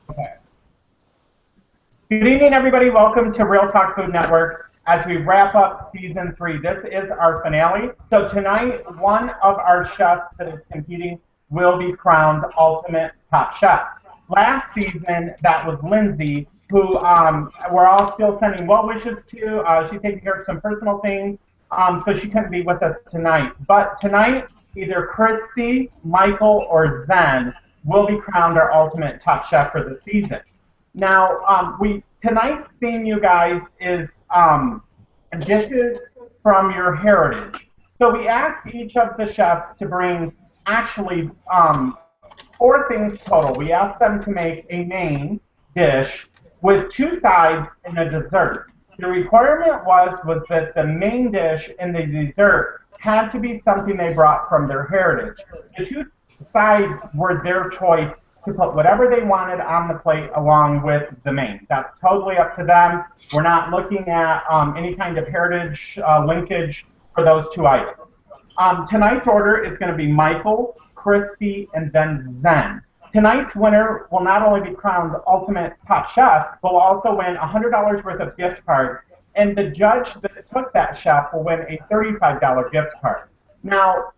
Okay. Good evening, everybody. Welcome to Real Talk Food Network as we wrap up season 3. This is our finale. So tonight, one of our chefs that is competing will be crowned Ultimate Top Chef. Last season, that was Lindsay, who we're all still sending well wishes to. She's taking care of some personal things, so she couldn't be with us tonight. But tonight, either Christy, Michael, or Zen will be crowned our Ultimate Top Chef for the season. Now, we tonight's theme, you guys, is dishes from your heritage. So we asked each of the chefs to bring actually 4 things total. We asked them to make a main dish with 2 sides and a dessert. The requirement was that the main dish and the dessert had to be something they brought from their heritage. The 2 sides were their choice to put whatever they wanted on the plate along with the main. That's totally up to them. We're not looking at any kind of heritage linkage for those 2 items. Tonight's order is going to be Michael, Christy, and then Zen. Tonight's winner will not only be crowned Ultimate Top Chef, but will also win $100 worth of gift cards. And the judge that took that chef will win a $35 gift card. Now,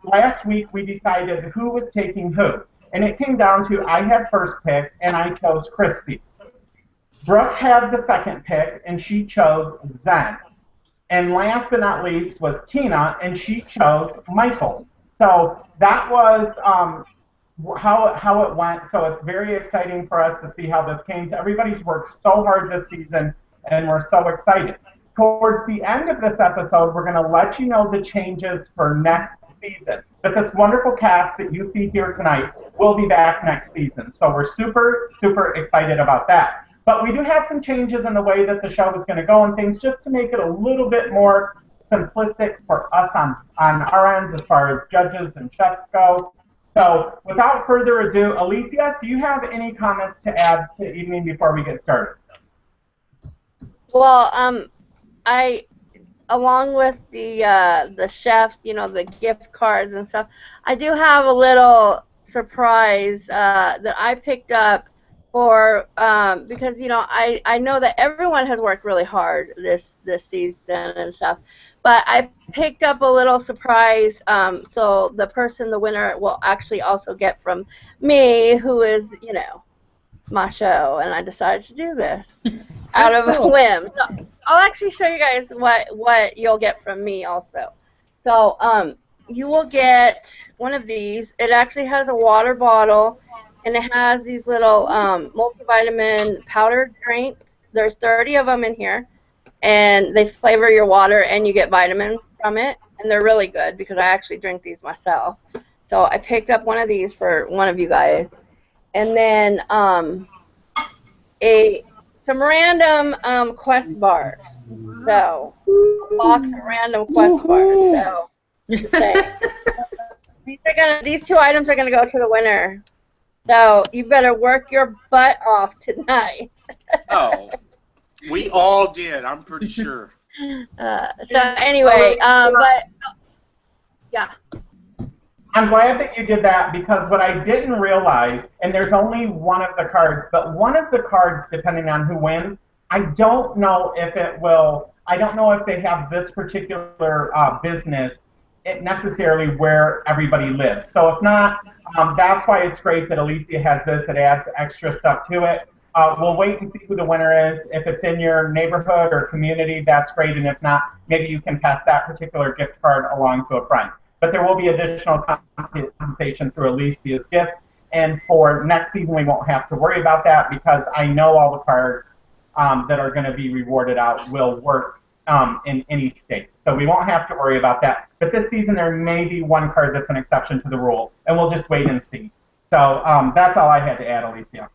last week we decided who was taking who. And it came down to I had first pick, and I chose Christy. Brooke had the second pick, and she chose Zen. And last but not least was Tina, and she chose Michael. So that was how it went. So it's very exciting for us to see how this came. Everybody's worked so hard this season, and we're so excited. Towards the end of this episode, we're going to let you know the changes for next season. But this wonderful cast that you see here tonight will be back next season. So we're super, super excited about that. But we do have some changes in the way that the show is going to go and things just to make it a little bit more simplistic for us on our ends as far as judges and chefs go. So without further ado, Alicia, do you have any comments to add to evening before we get started? Well, I, along with the chefs, you know, the gift cards and stuff, I do have a little surprise that I picked up for because you know I know that everyone has worked really hard this season and stuff, but I picked up a little surprise. So the winner, will actually also get from me, who is, you know, my show, and I decided to do this out of a whim. So I'll actually show you guys what you'll get from me also. So you will get one of these. It actually has a water bottle, and it has these little multivitamin powdered drinks. There's 30 of them in here, and they flavor your water, and you get vitamins from it, and they're really good because I actually drink these myself. So I picked up one of these for one of you guys. And then some random Quest bars. So a box of random Quest bars. So just saying. These 2 items are gonna go to the winner. So you better work your butt off tonight. Oh, we all did. I'm pretty sure. So anyway, but yeah. I'm glad that you did that because what I didn't realize, and there's only one of the cards, but one of the cards, depending on who wins, I don't know if it will, I don't know if they have this particular business necessarily where everybody lives. So if not, that's why it's great that Alicia has this. It adds extra stuff to it. We'll wait and see who the winner is. If it's in your neighborhood or community, that's great. And if not, maybe you can pass that particular gift card along to a friend. But there will be additional compensation through Alicia's gifts. And for next season, we won't have to worry about that because I know all the cards that are going to be rewarded out will work in any state. So we won't have to worry about that. But this season, there may be one card that's an exception to the rule, and we'll just wait and see. So that's all I had to add, Alicia.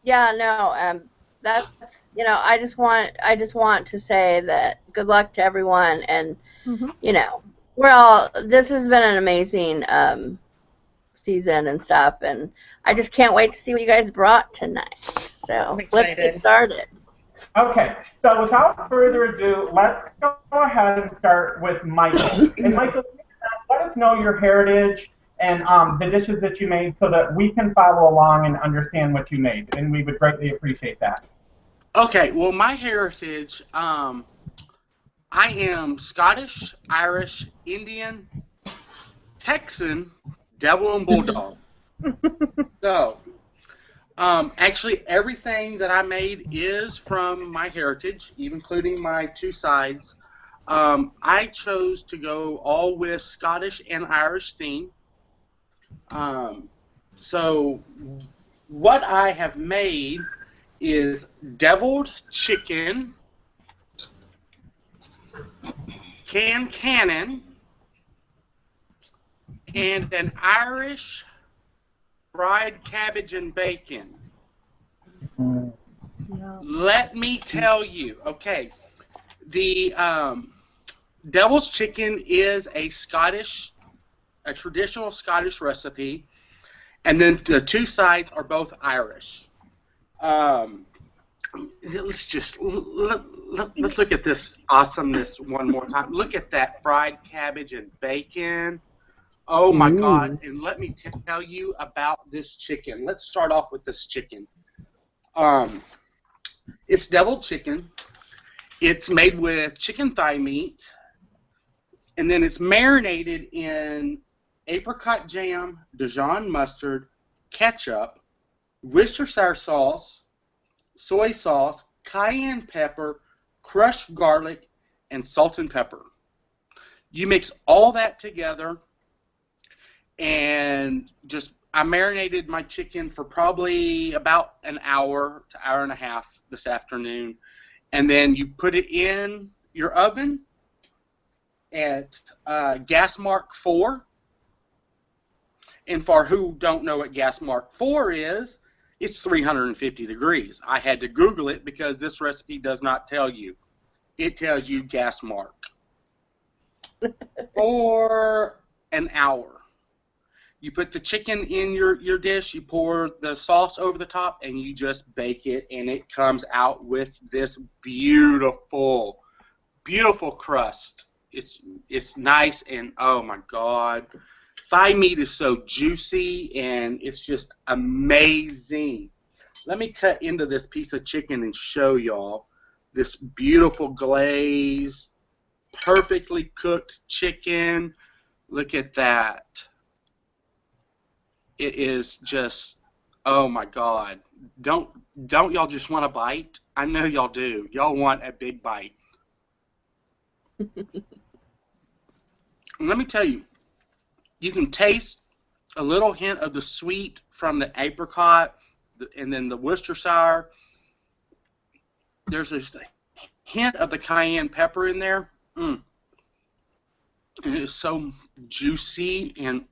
Yeah, no, that's, you know, I just want to say that good luck to everyone, and you know, this has been an amazing season and stuff, and I just can't wait to see what you guys brought tonight. So let's get started. Okay, so without further ado, let's go ahead and start with Michael. And Michael, let us know your heritage and the dishes that you made so that we can follow along and understand what you made, and we would greatly appreciate that. Okay, well, my heritage, I am Scottish, Irish, Indian, Texan, Devil, and Bulldog. So, actually, everything that I made is from my heritage, even including my two sides. I chose to go all with Scottish and Irish theme. So, what I have made is deviled chicken, cannon, and an Irish fried cabbage and bacon. Let me tell you, okay, the devil's chicken is a traditional Scottish recipe, and then the two sides are both Irish. Let's look at this awesomeness one more time. Look at that fried cabbage and bacon. Oh my God! And let me tell you about this chicken. Let's start off with this chicken. It's deviled chicken. It's made with chicken thigh meat, and then it's marinated in apricot jam, Dijon mustard, ketchup, Worcestershire sauce, soy sauce, cayenne pepper, crushed garlic, and salt and pepper. You mix all that together, and I marinated my chicken for probably about an hour to hour and a half this afternoon, and then you put it in your oven at gas mark 4. And for who don't know what gas mark 4 is, it's 350 degrees. I had to Google it because this recipe does not tell you. It tells you gas mark. For an hour. You put the chicken in your dish, you pour the sauce over the top, and you just bake it, and it comes out with this beautiful, beautiful crust. It's nice, and oh my God. Thigh meat is so juicy, and it's just amazing. Let me cut into this piece of chicken and show y'all this beautiful glazed, perfectly cooked chicken. Look at that. It is just, oh my God. Don't y'all just want a bite? I know y'all do. Y'all want a big bite. Let me tell you, you can taste a little hint of the sweet from the apricot and then the Worcestershire. There's just a hint of the cayenne pepper in there. And it is so juicy and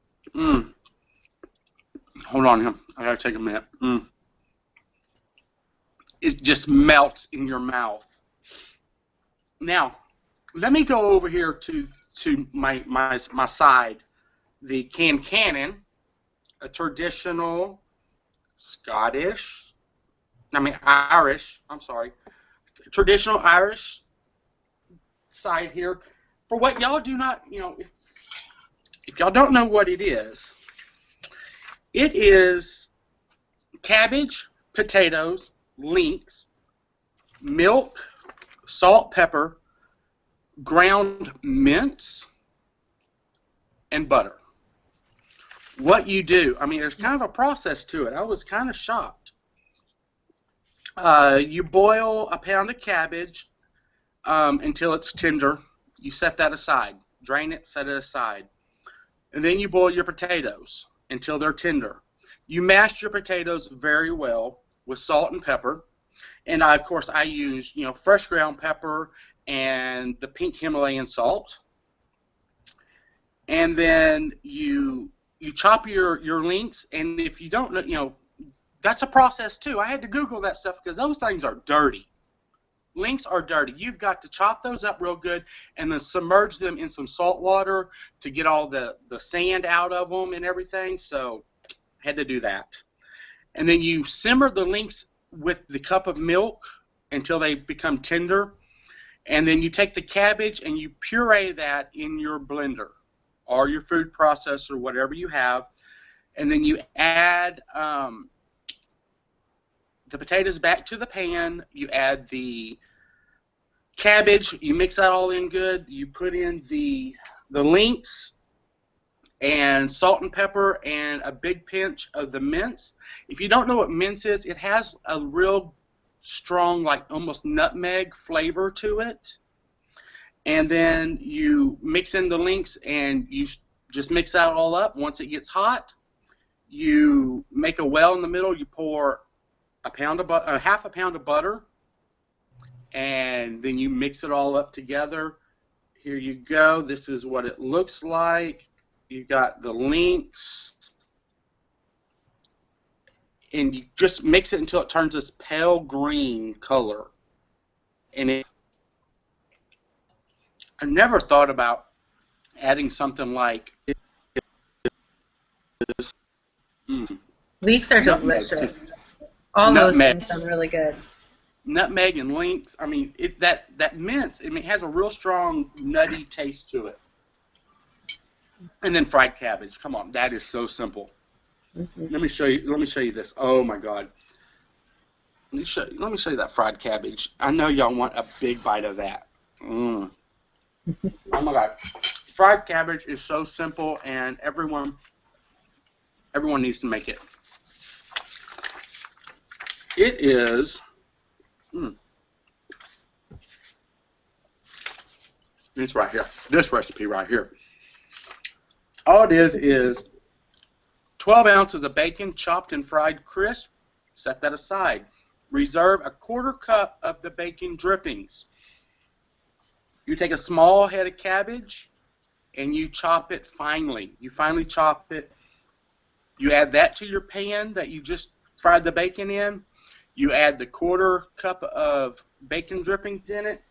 hold on here. I gotta take a minute. It just melts in your mouth. Now, let me go over here to my side. The cannon, a traditional Irish, traditional Irish side here. For what y'all do not, if y'all don't know what it is cabbage, potatoes, links, milk, salt, pepper, ground mince, and butter. What you do, there's kind of a process to it. I was kind of shocked. You boil a pound of cabbage until it's tender. You set that aside. Drain it, set it aside. And then you boil your potatoes until they're tender. You mash your potatoes very well with salt and pepper. And of course I use, fresh ground pepper and the pink Himalayan salt. And then you chop your links, and if you don't know, that's a process too. I had to Google that stuff because those things are dirty. Links are dirty. You've got to chop those up real good and then submerge them in some salt water to get all the sand out of them and everything. So I had to do that. And then you simmer the links with the cup of milk until they become tender. And then you take the cabbage and you puree that in your blender. or your food processor, whatever you have, and then you add the potatoes back to the pan. You add the cabbage. You mix that all in good. You put in the links and salt and pepper and a big pinch of the mince. If you don't know what mince is, it has a real strong, like almost nutmeg flavor to it. And then you mix in the links and you just mix that all up. Once it gets hot, you make a well in the middle. You pour half a pound of butter, and then you mix it all up together. Here you go. This is what it looks like. You got the links, and you just mix it until it turns this pale green color. And I never thought about adding something like this. Leeks are delicious. All those things sound really good. Nutmeg and links. I mean, that mince. I mean, it has a real strong nutty taste to it. And then fried cabbage. Come on, that is so simple. Let me show you. Let me show you this. Oh my God. Let me show you that fried cabbage. I know y'all want a big bite of that. Oh my God. Fried cabbage is so simple, and everyone needs to make it. It is. It's right here. This recipe right here. All it is 12 ounces of bacon chopped and fried crisp. Set that aside. Reserve a 1/4 cup of the bacon drippings. You take a small head of cabbage and you chop it finely. You finely chop it. You add that to your pan that you just fried the bacon in. You add the 1/4 cup of bacon drippings in it,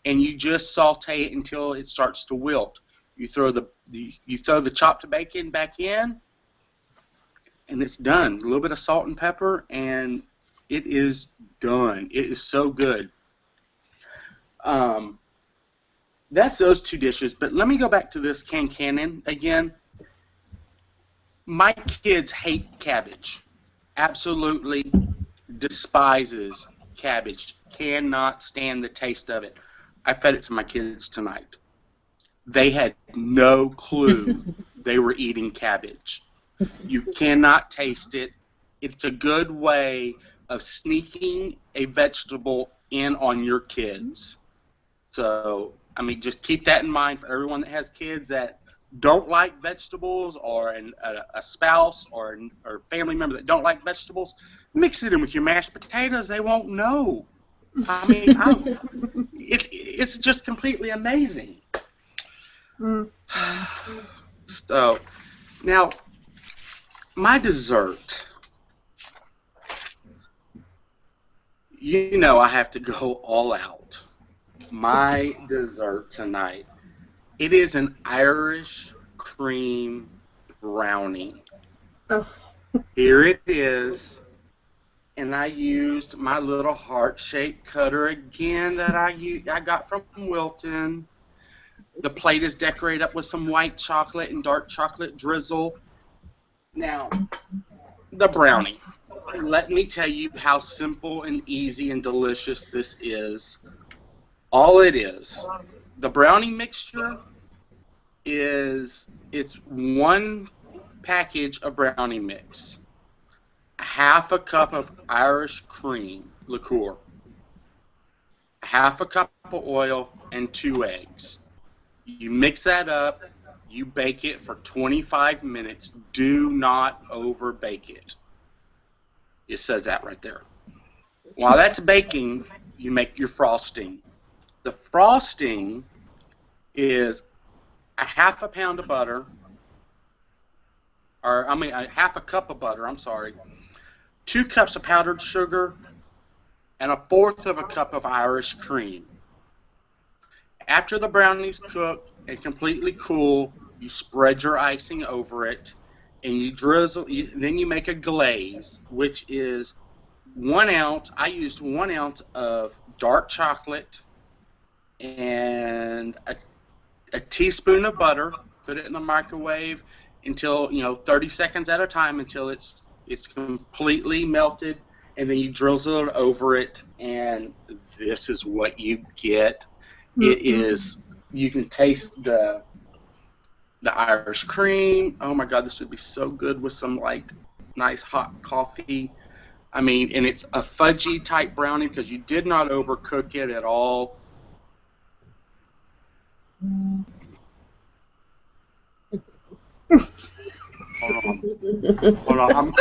and you just saute it until it starts to wilt. You throw the chopped bacon back in, and it's done. A little bit of salt and pepper, and it is done. It is so good. That's those two dishes. But let me go back to this cannon again. My kids hate cabbage. Absolutely despises cabbage. Cannot stand the taste of it. I fed it to my kids tonight. They had no clue they were eating cabbage. You cannot taste it. It's a good way of sneaking a vegetable in on your kids. So, I mean, just keep that in mind for everyone that has kids that don't like vegetables, or a spouse or family member that don't like vegetables. Mix it in with your mashed potatoes. They won't know. I mean, it's just completely amazing. So, now, my dessert. You know I have to go all out. My dessert tonight. It is an Irish cream brownie. Oh. Here it is. And I used my little heart-shaped cutter again that I got from Wilton. The plate is decorated up with some white chocolate and dark chocolate drizzle. Now, the brownie. Let me tell you how simple and easy and delicious this is. All it is, the brownie mixture it's 1 package of brownie mix, 1/2 cup of Irish cream liqueur, 1/2 cup of oil, and 2 eggs. You mix that up. You bake it for 25 minutes. Do not over bake it. It says that right there. While that's baking, you make your frosting. The frosting is 1/2 pound of butter, or I mean 1/2 cup of butter, I'm sorry, 2 cups of powdered sugar, and 1/4 cup of Irish cream. After the brownies cook and completely cool, you spread your icing over it, and you drizzle. Then you make a glaze, which is 1 ounce. I used 1 ounce of dark chocolate and a teaspoon of butter put it in the microwave until 30 seconds at a time until it's completely melted, and then you drizzle it over it, and this is what you get. It is, you can taste the Irish cream. Oh my God, this would be so good with some like nice hot coffee. I mean, and it's a fudgy type brownie because you did not overcook it at all. Hold on.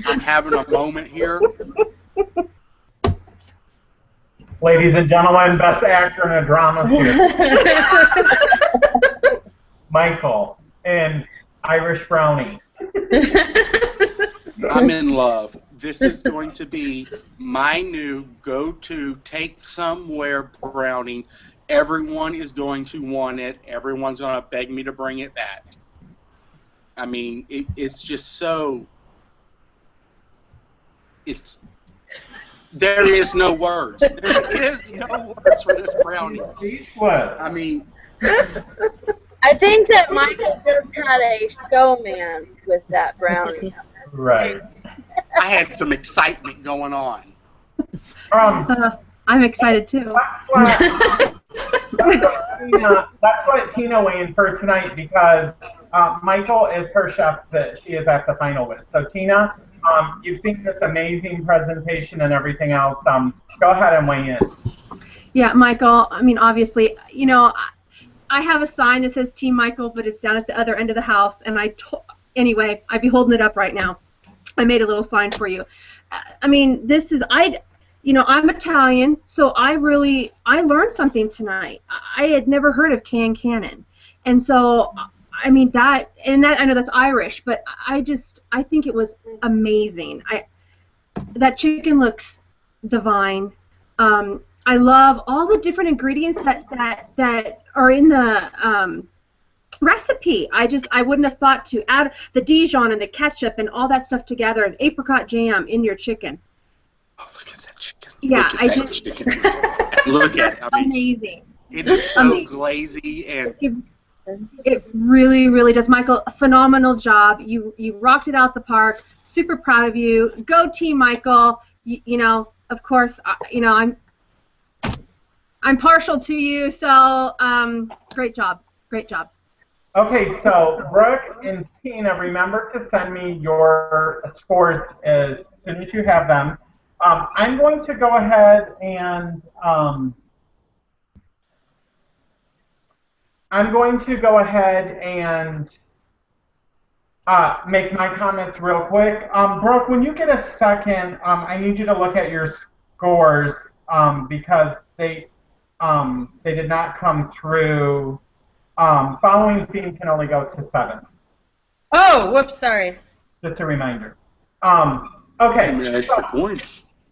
I'm having a moment here. Ladies and gentlemen, best actor in a drama here. Michael and Irish brownie. I'm in love. This is going to be my new go-to take somewhere brownie. Everyone is going to want it. Everyone's going to beg me to bring it back. I mean, it's just so... There is no words. There is no words for this brownie. I mean... I think that Michael just had a showman with that brownie. Right. I had some excitement going on. I'm excited too. That's what Tina weighed in first tonight because Michael is her chef that she is at the final with. So Tina, you've seen this amazing presentation and everything else. Go ahead and weigh in. Yeah, Michael, I mean, obviously, I have a sign that says Team Michael, but it's down at the other end of the house, and anyway, I'd be holding it up right now. I made a little sign for you. I mean, I'm Italian, so I learned something tonight. I had never heard of cannon, and so, I mean, I know that's Irish, but I think it was amazing. That chicken looks divine. I love all the different ingredients that are in the recipe. I wouldn't have thought to add the Dijon and the ketchup and all that stuff together, and apricot jam in your chicken. Oh, look at that chicken. Yeah, chicken. Look at it. I mean, amazing. It is so glazy and... It really, really does. Michael, a phenomenal job. You rocked it out the park. Super proud of you. Go Team Michael. Of course, I'm partial to you, so great job. Great job. Okay, so Brooke and Tina, remember to send me your scores as soon as you have them. I'm going to go ahead and make my comments real quick. Brooke, when you get a second, I need you to look at your scores because they did not come through. Following theme can only go to 7. Oh, whoops, sorry. Just a reminder. Okay. So,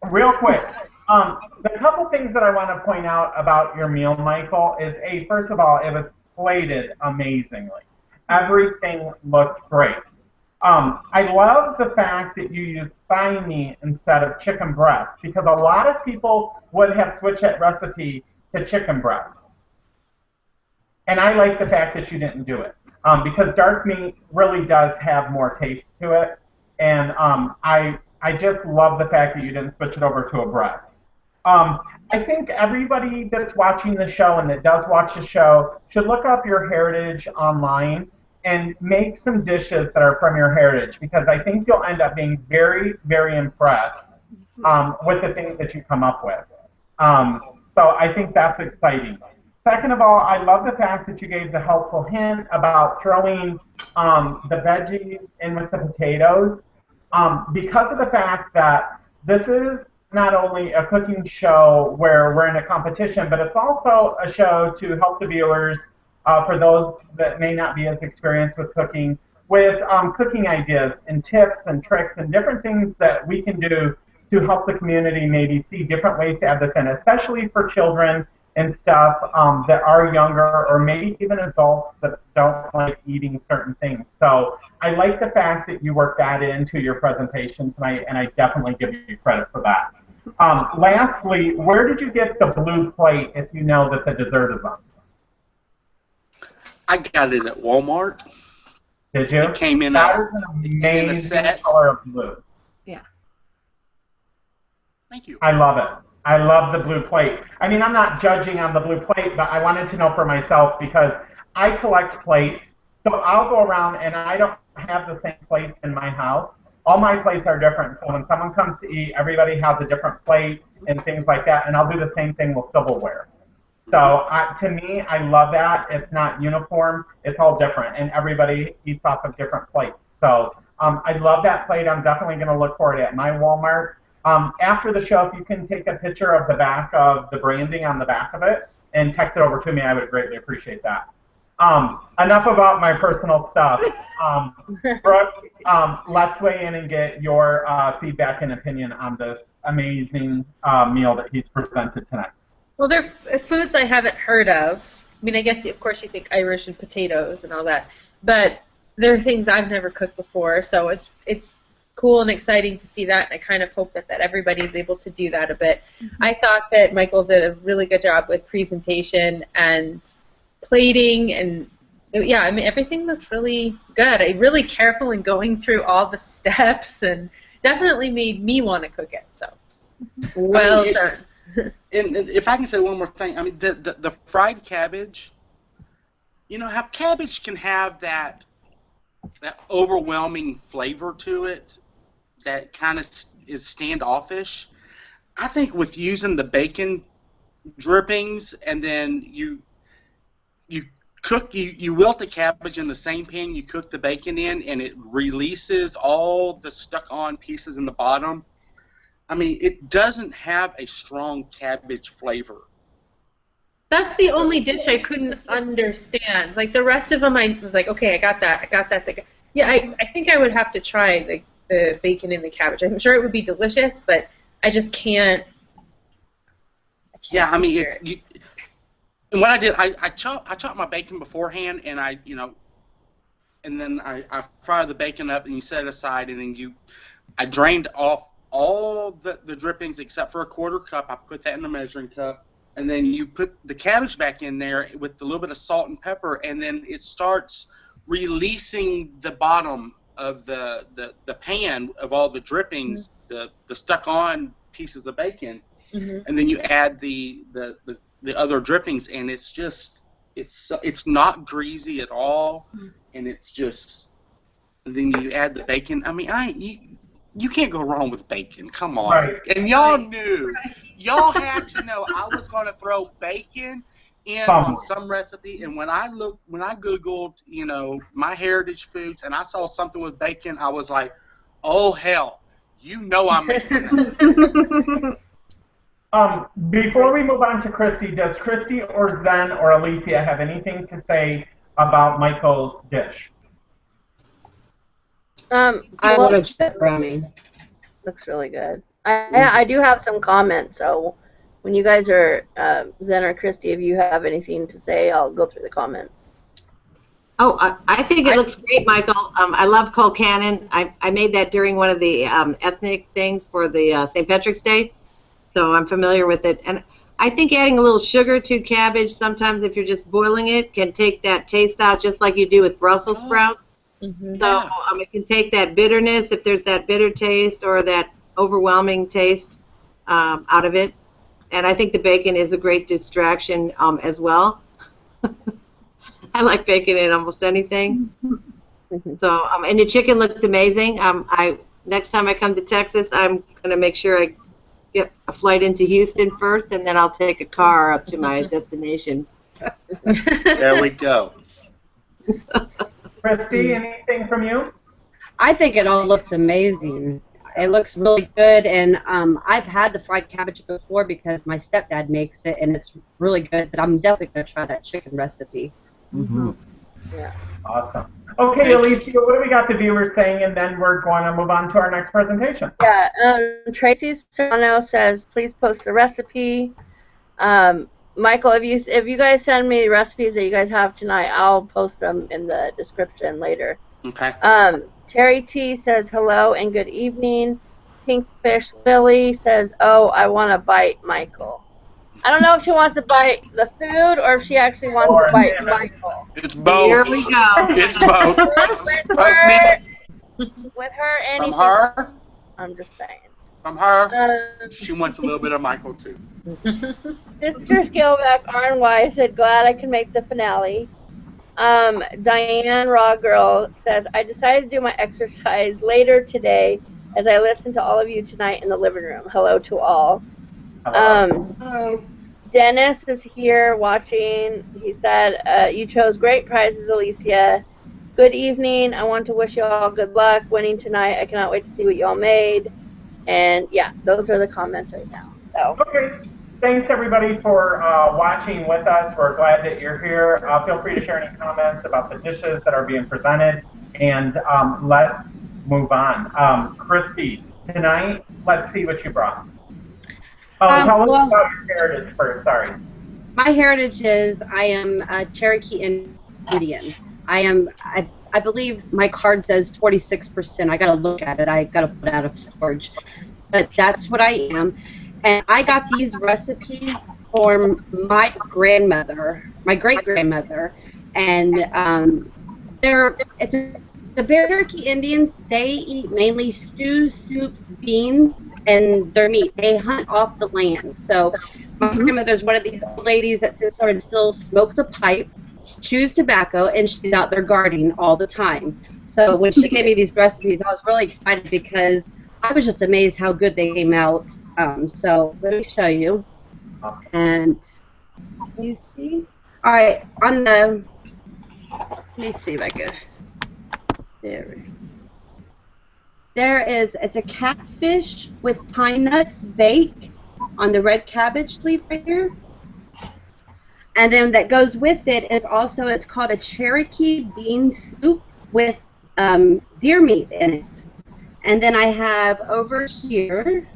real quick, the couple things that I want to point out about your meal, Michael, is first of all, it was plated amazingly. Everything looked great. I love the fact that you used thigh meat instead of chicken breast because a lot of people would have switched that recipe to chicken breast. And I like the fact that you didn't do it because dark meat really does have more taste to it. And I just love the fact that you didn't switch it over to a breast. I think everybody that's watching the show and that does watch the show should look up your heritage online and make some dishes that are from your heritage because I think you'll end up being very, very impressed with the things that you come up with. So I think that's exciting. Second of all, I love the fact that you gave the helpful hint about throwing the veggies in with the potatoes because of the fact that this is not only a cooking show where we're in a competition, but it's also a show to help the viewers, for those that may not be as experienced with cooking cooking ideas and tips and tricks and different things that we can do to help the community maybe see different ways to add this in, especially for children and stuff that are younger or maybe even adults that don't like eating certain things. So I like the fact that you worked that into your presentation tonight, and I definitely give you credit for that. Lastly, where did you get the blue plate if you know that the dessert is on? I got it at Walmart. Did you? It came in that a, is an in a amazing set. color of blue. Yeah. Thank you. I love it. I love the blue plate. I mean, I'm not judging on the blue plate, but I wanted to know for myself because I collect plates. So I'll go around and I don't have the same plates in my house. All my plates are different. So when someone comes to eat, everybody has a different plate and things like that. And I'll do the same thing with silverware. So to me, I love that. It's not uniform. It's all different. And everybody eats off of different plates. So I love that plate. I'm definitely going to look for it at my Walmart. After the show, if you can take a picture of the back of the branding on the back of it and text it over to me, I would greatly appreciate that. Enough about my personal stuff. Brooke, let's weigh in and get your feedback and opinion on this amazing meal that he's presented tonight. Well, they're foods I haven't heard of. I mean, I guess, of course, you think Irish and potatoes and all that. But they're things I've never cooked before, so it's cool and exciting to see that. And I kind of hope that everybody's able to do that a bit. Mm-hmm. I thought that Michael did a really good job with presentation and plating, and yeah, I mean, everything looked really good. I'm really careful in going through all the steps, and definitely made me want to cook it. So, well done. And if I can say one more thing, I mean, the fried cabbage, you know how cabbage can have that overwhelming flavor to it that kind of is standoffish. I think with using the bacon drippings and then you wilt the cabbage in the same pan you cook the bacon in, and it releases all the stuck-on pieces in the bottom. I mean, it doesn't have a strong cabbage flavor. That's the only dish I couldn't understand. Like the rest of them, I was like, okay, I got that. Yeah, I think I would have to try the bacon and the cabbage. I'm sure it would be delicious, but I just can't. Yeah, I mean, and what I did, I chopped my bacon beforehand, and and then I fry the bacon up, and you set it aside, and then I drained off all the drippings except for a quarter cup. I put that in a measuring cup, and then you put the cabbage back in there with a little bit of salt and pepper, and then it starts releasing the bottom of the pan of all the drippings, mm-hmm. the stuck-on pieces of bacon, mm-hmm. and then you add the other drippings, and it's not greasy at all, mm-hmm. and it's just, and then you add the bacon. I mean, you can't go wrong with bacon. Come on. Right. And y'all knew. Y'all had to know I was going to throw bacon in on some recipe. And when I Googled, my heritage foods, and I saw something with bacon, I was like, oh, hell. I'm making that. Before we move on to Christy, does Christy or Zen or Alicia have anything to say about Michael's dish? I want to check brownie. Looks really good. I do have some comments, so when you guys are, Zen or Christy, if you have anything to say, I'll go through the comments. Oh, I think it looks great, Michael. I love colcannon. I made that during one of the ethnic things for the St. Patrick's Day, so I'm familiar with it. And I think adding a little sugar to cabbage, sometimes if you're just boiling it, can take that taste out just like you do with Brussels sprouts. Mm-hmm. So it can take that bitterness, if there's that bitter taste or that overwhelming taste out of it. And I think the bacon is a great distraction as well. I like bacon in almost anything. Mm-hmm. So and the chicken looked amazing. Next time I come to Texas, I'm going to make sure I get a flight into Houston first, and then I'll take a car up to my destination. There we go. Christy, anything from you? I think it all looks amazing. It looks really good, and I've had the fried cabbage before because my stepdad makes it, and it's really good, but I'm definitely going to try that chicken recipe. Mm-hmm. Yeah. Awesome. Okay, Alicia, what do we got the viewers saying, and then we're going to move on to our next presentation. Yeah, Tracy Serrano says, please post the recipe. Michael, if you guys send me recipes that you guys have tonight, I'll post them in the description later. Okay. Terry T says hello and good evening. Pinkfish Lily says, oh, I want to bite Michael. I don't know if she wants to bite the food or if she actually wants Or to bite him. Michael. It's Here both. we go. It's both. Trust me. With her, From anything. her, I'm just saying. from her, she wants a little bit of Michael too. Mr. Skillback RNY said, glad I can make the finale. Diane Raw Girl says, I decided to do my exercise later today as I listened to all of you tonight in the living room. Hello to all. Oh, Dennis is here watching. He said, you chose great prizes, Alicia. Good evening. I want to wish you all good luck winning tonight. I cannot wait to see what you all made. And yeah, those are the comments right now. So. Okay. Thanks everybody for watching with us. We're glad that you're here. Feel free to share any comments about the dishes that are being presented, and let's move on. Christy, tonight, let's see what you brought. Oh, tell us Well, about your heritage first. Sorry. my heritage is I am a Cherokee Indian. I believe my card says 46%. I gotta look at it. I gotta put it out of storage. But that's what I am. And I got these recipes from my grandmother, my great grandmother, and the Cherokee Indians. They eat mainly stews, soups, beans, and their meat. They hunt off the land. So my grandmother's one of these old ladies that sort of still smokes a pipe, chews tobacco, and she's out there gardening all the time. So when she gave me these recipes, I was really excited because I was just amazed how good they came out. So let me show you. And can you see? All right, let me see if I could. It's a catfish with pine nuts bake on the red cabbage leaf right here. And then that goes with it is also, it's called a Cherokee bean soup with deer meat in it. And then I have over here,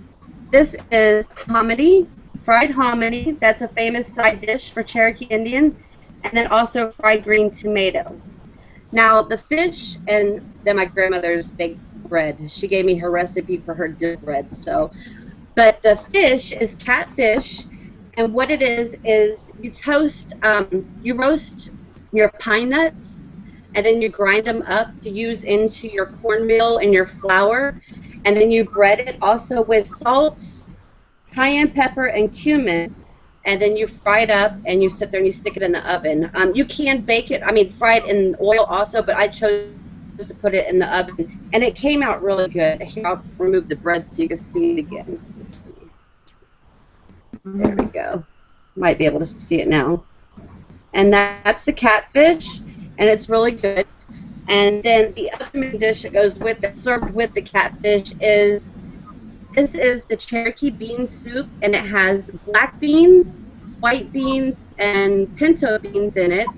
this is hominy, fried hominy. That's a famous side dish for Cherokee Indian. And then also fried green tomato. Now the fish, and then my grandmother's baked bread. She gave me her recipe for her dill bread. So, but the fish is catfish, and what it is you roast your pine nuts, and then you grind them up to use into your cornmeal and your flour, and then you bread it also with salt, cayenne pepper, and cumin, and then you fry it up and you sit there and you stick it in the oven. You can bake it, fry it in oil also, but I chose to put it in the oven, and it came out really good. Here, I'll remove the bread so you can see it again. Let's see. There we go. Might be able to see it now. And that's the catfish, and it's really good. And then the other main dish that goes with it, served with the catfish, is the Cherokee bean soup, and it has black beans, white beans, and pinto beans in it.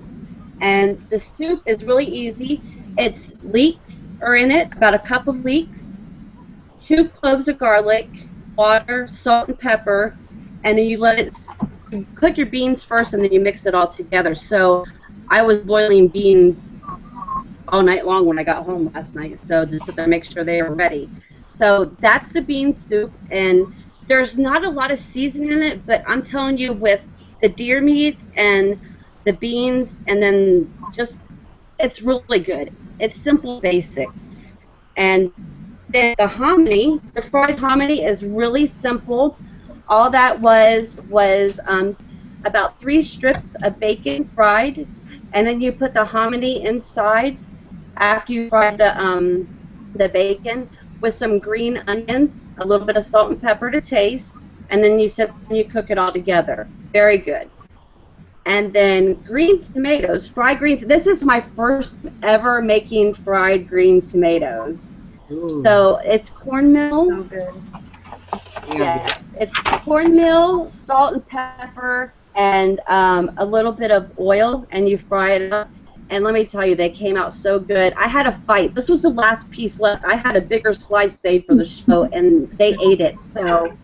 And the soup is really easy. It's leeks are in it, about a cup of leeks, 2 cloves of garlic, water, salt, and pepper, and then you cook your beans first, and then you mix it all together. So I was boiling beans all night long when I got home last night, so just to make sure they are ready. So that's the bean soup, and there's not a lot of seasoning in it, but I'm telling you, with the deer meat and the beans, and then it's really good. It's simple, basic. And then the fried hominy is really simple. All that was about 3 strips of bacon fried, and then you put the hominy inside after you fry the bacon with some green onions, a little bit of salt and pepper to taste, and then you cook it all together. Very good. And then green tomatoes, fried greens. This is my first ever making fried green tomatoes. Ooh. So it's cornmeal. So good. Yes, it's cornmeal, salt and pepper, and a little bit of oil, and you fry it up. And let me tell you, they came out so good. I had a fight. This was the last piece left. I had a bigger slice saved for the show, and they ate it. So,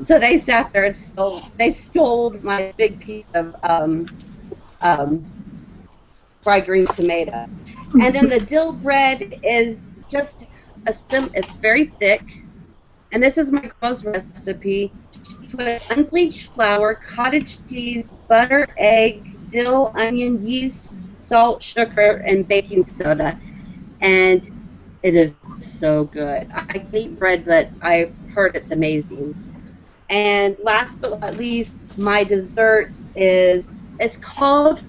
so they sat there and stole my big piece of fried green tomato. And then the dill bread is just it's very thick, and this is my grandma's recipe. She puts unbleached flour, cottage cheese, butter, egg, dill, onion, yeast, salt, sugar, and baking soda. And it is so good. I can eat bread, but I've heard it's amazing. And last but not least, my dessert is, it's called,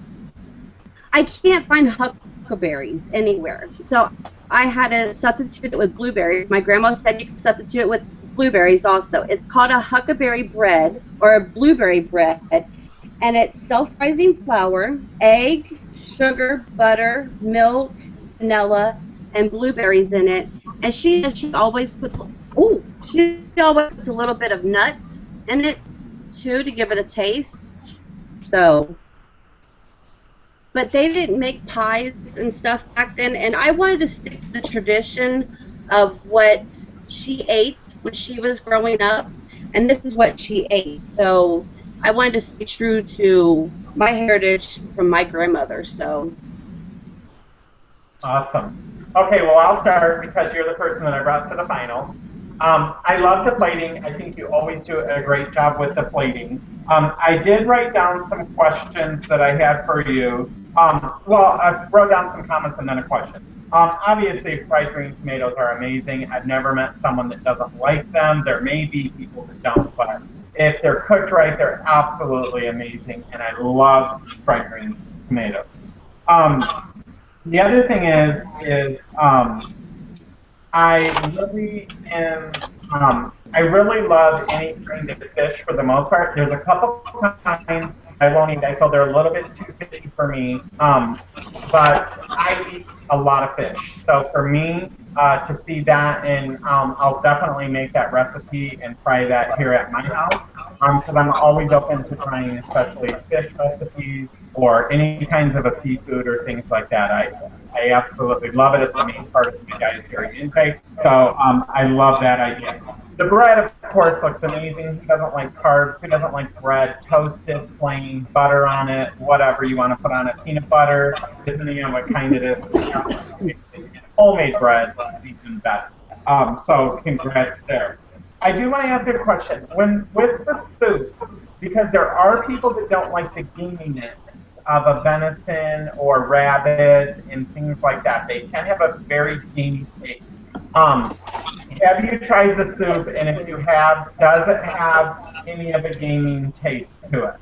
I can't find huckleberries anywhere. So I had to substitute it with blueberries. My grandma said you can substitute it with blueberries also. It's called a huckleberry bread or a blueberry bread. And it's self-rising flour, egg, sugar, butter, milk, vanilla, and blueberries in it. And she always puts a little bit of nuts in it too to give it a taste. So, but they didn't make pies and stuff back then, and I wanted to stick to the tradition of what she ate when she was growing up, and this is what she ate. So I wanted to stay true to my heritage from my grandmother. So Awesome. Okay, well, I'll start because you're the person that I brought to the final. I love the plating. I think you always do a great job with the plating. I did write down some questions that I had for you. Well, I wrote down some comments and then a question. Obviously, fried green tomatoes are amazing. I've never met someone that doesn't like them. There may be people that don't, but if they're cooked right, they're absolutely amazing, and I love fried green tomatoes. The other thing is I really love any kind of fish for the most part. There's a couple times I won't eat. I feel they're a little bit too fishy for me. But I eat a lot of fish. So for me to see that, and I'll definitely make that recipe and try that here at my house. Because I'm always open to trying, especially fish recipes or any kinds of a seafood or things like that. I absolutely love it. It's the main part of my dietary intake. So I love that idea. The bread, of course, looks amazing. Who doesn't like carbs? Who doesn't like bread? Toasted, plain, butter on it, whatever you want to put on it. Peanut butter, depending on what kind it is. Homemade bread is even better. So congrats there. I do want to ask you a question. With the soup, because there are people that don't like the gaminess of a venison or rabbit and things like that. They can have a very gamey taste. Have you tried the soup, and if you have, does it have any of a gaming taste to it?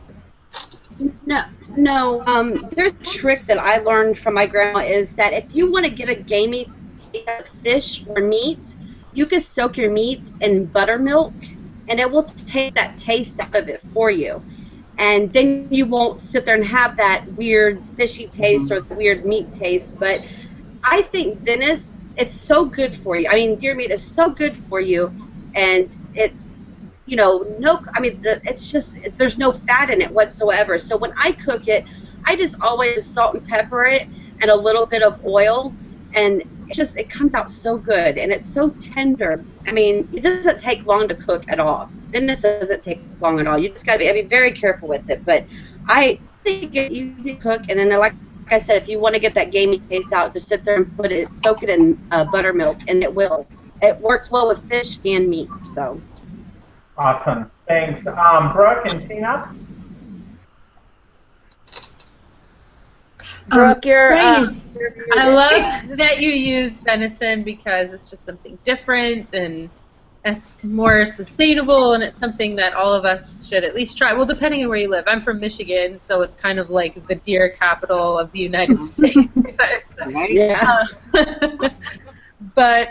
no. There's a trick that I learned from my grandma is that if you want to get a gamey taste of fish or meat, you can soak your meat in buttermilk, and it will take that taste out of it for you. And then you won't sit there and have that weird fishy taste or the weird meat taste. But I think Venice, it's so good for you. I mean, deer meat is so good for you, and it's, it's just, there's no fat in it whatsoever. So when I cook it, I just always salt and pepper it and a little bit of oil, and it comes out so good, and it's so tender. I mean, it doesn't take long to cook at all. Venice doesn't take long at all. You just got to be very careful with it. But I think it's easy to cook, and then like I said, if you want to get that gamey taste out, just sit there and soak it in buttermilk, and it will. It works well with fish and meat. So. Awesome. Thanks. Brooke and Tina? Brooke, I love that you use venison because it's just something different, and it's more sustainable, and it's something that all of us should at least try. Well, depending on where you live. I'm from Michigan, so it's kind of like the deer capital of the United States. Yeah. But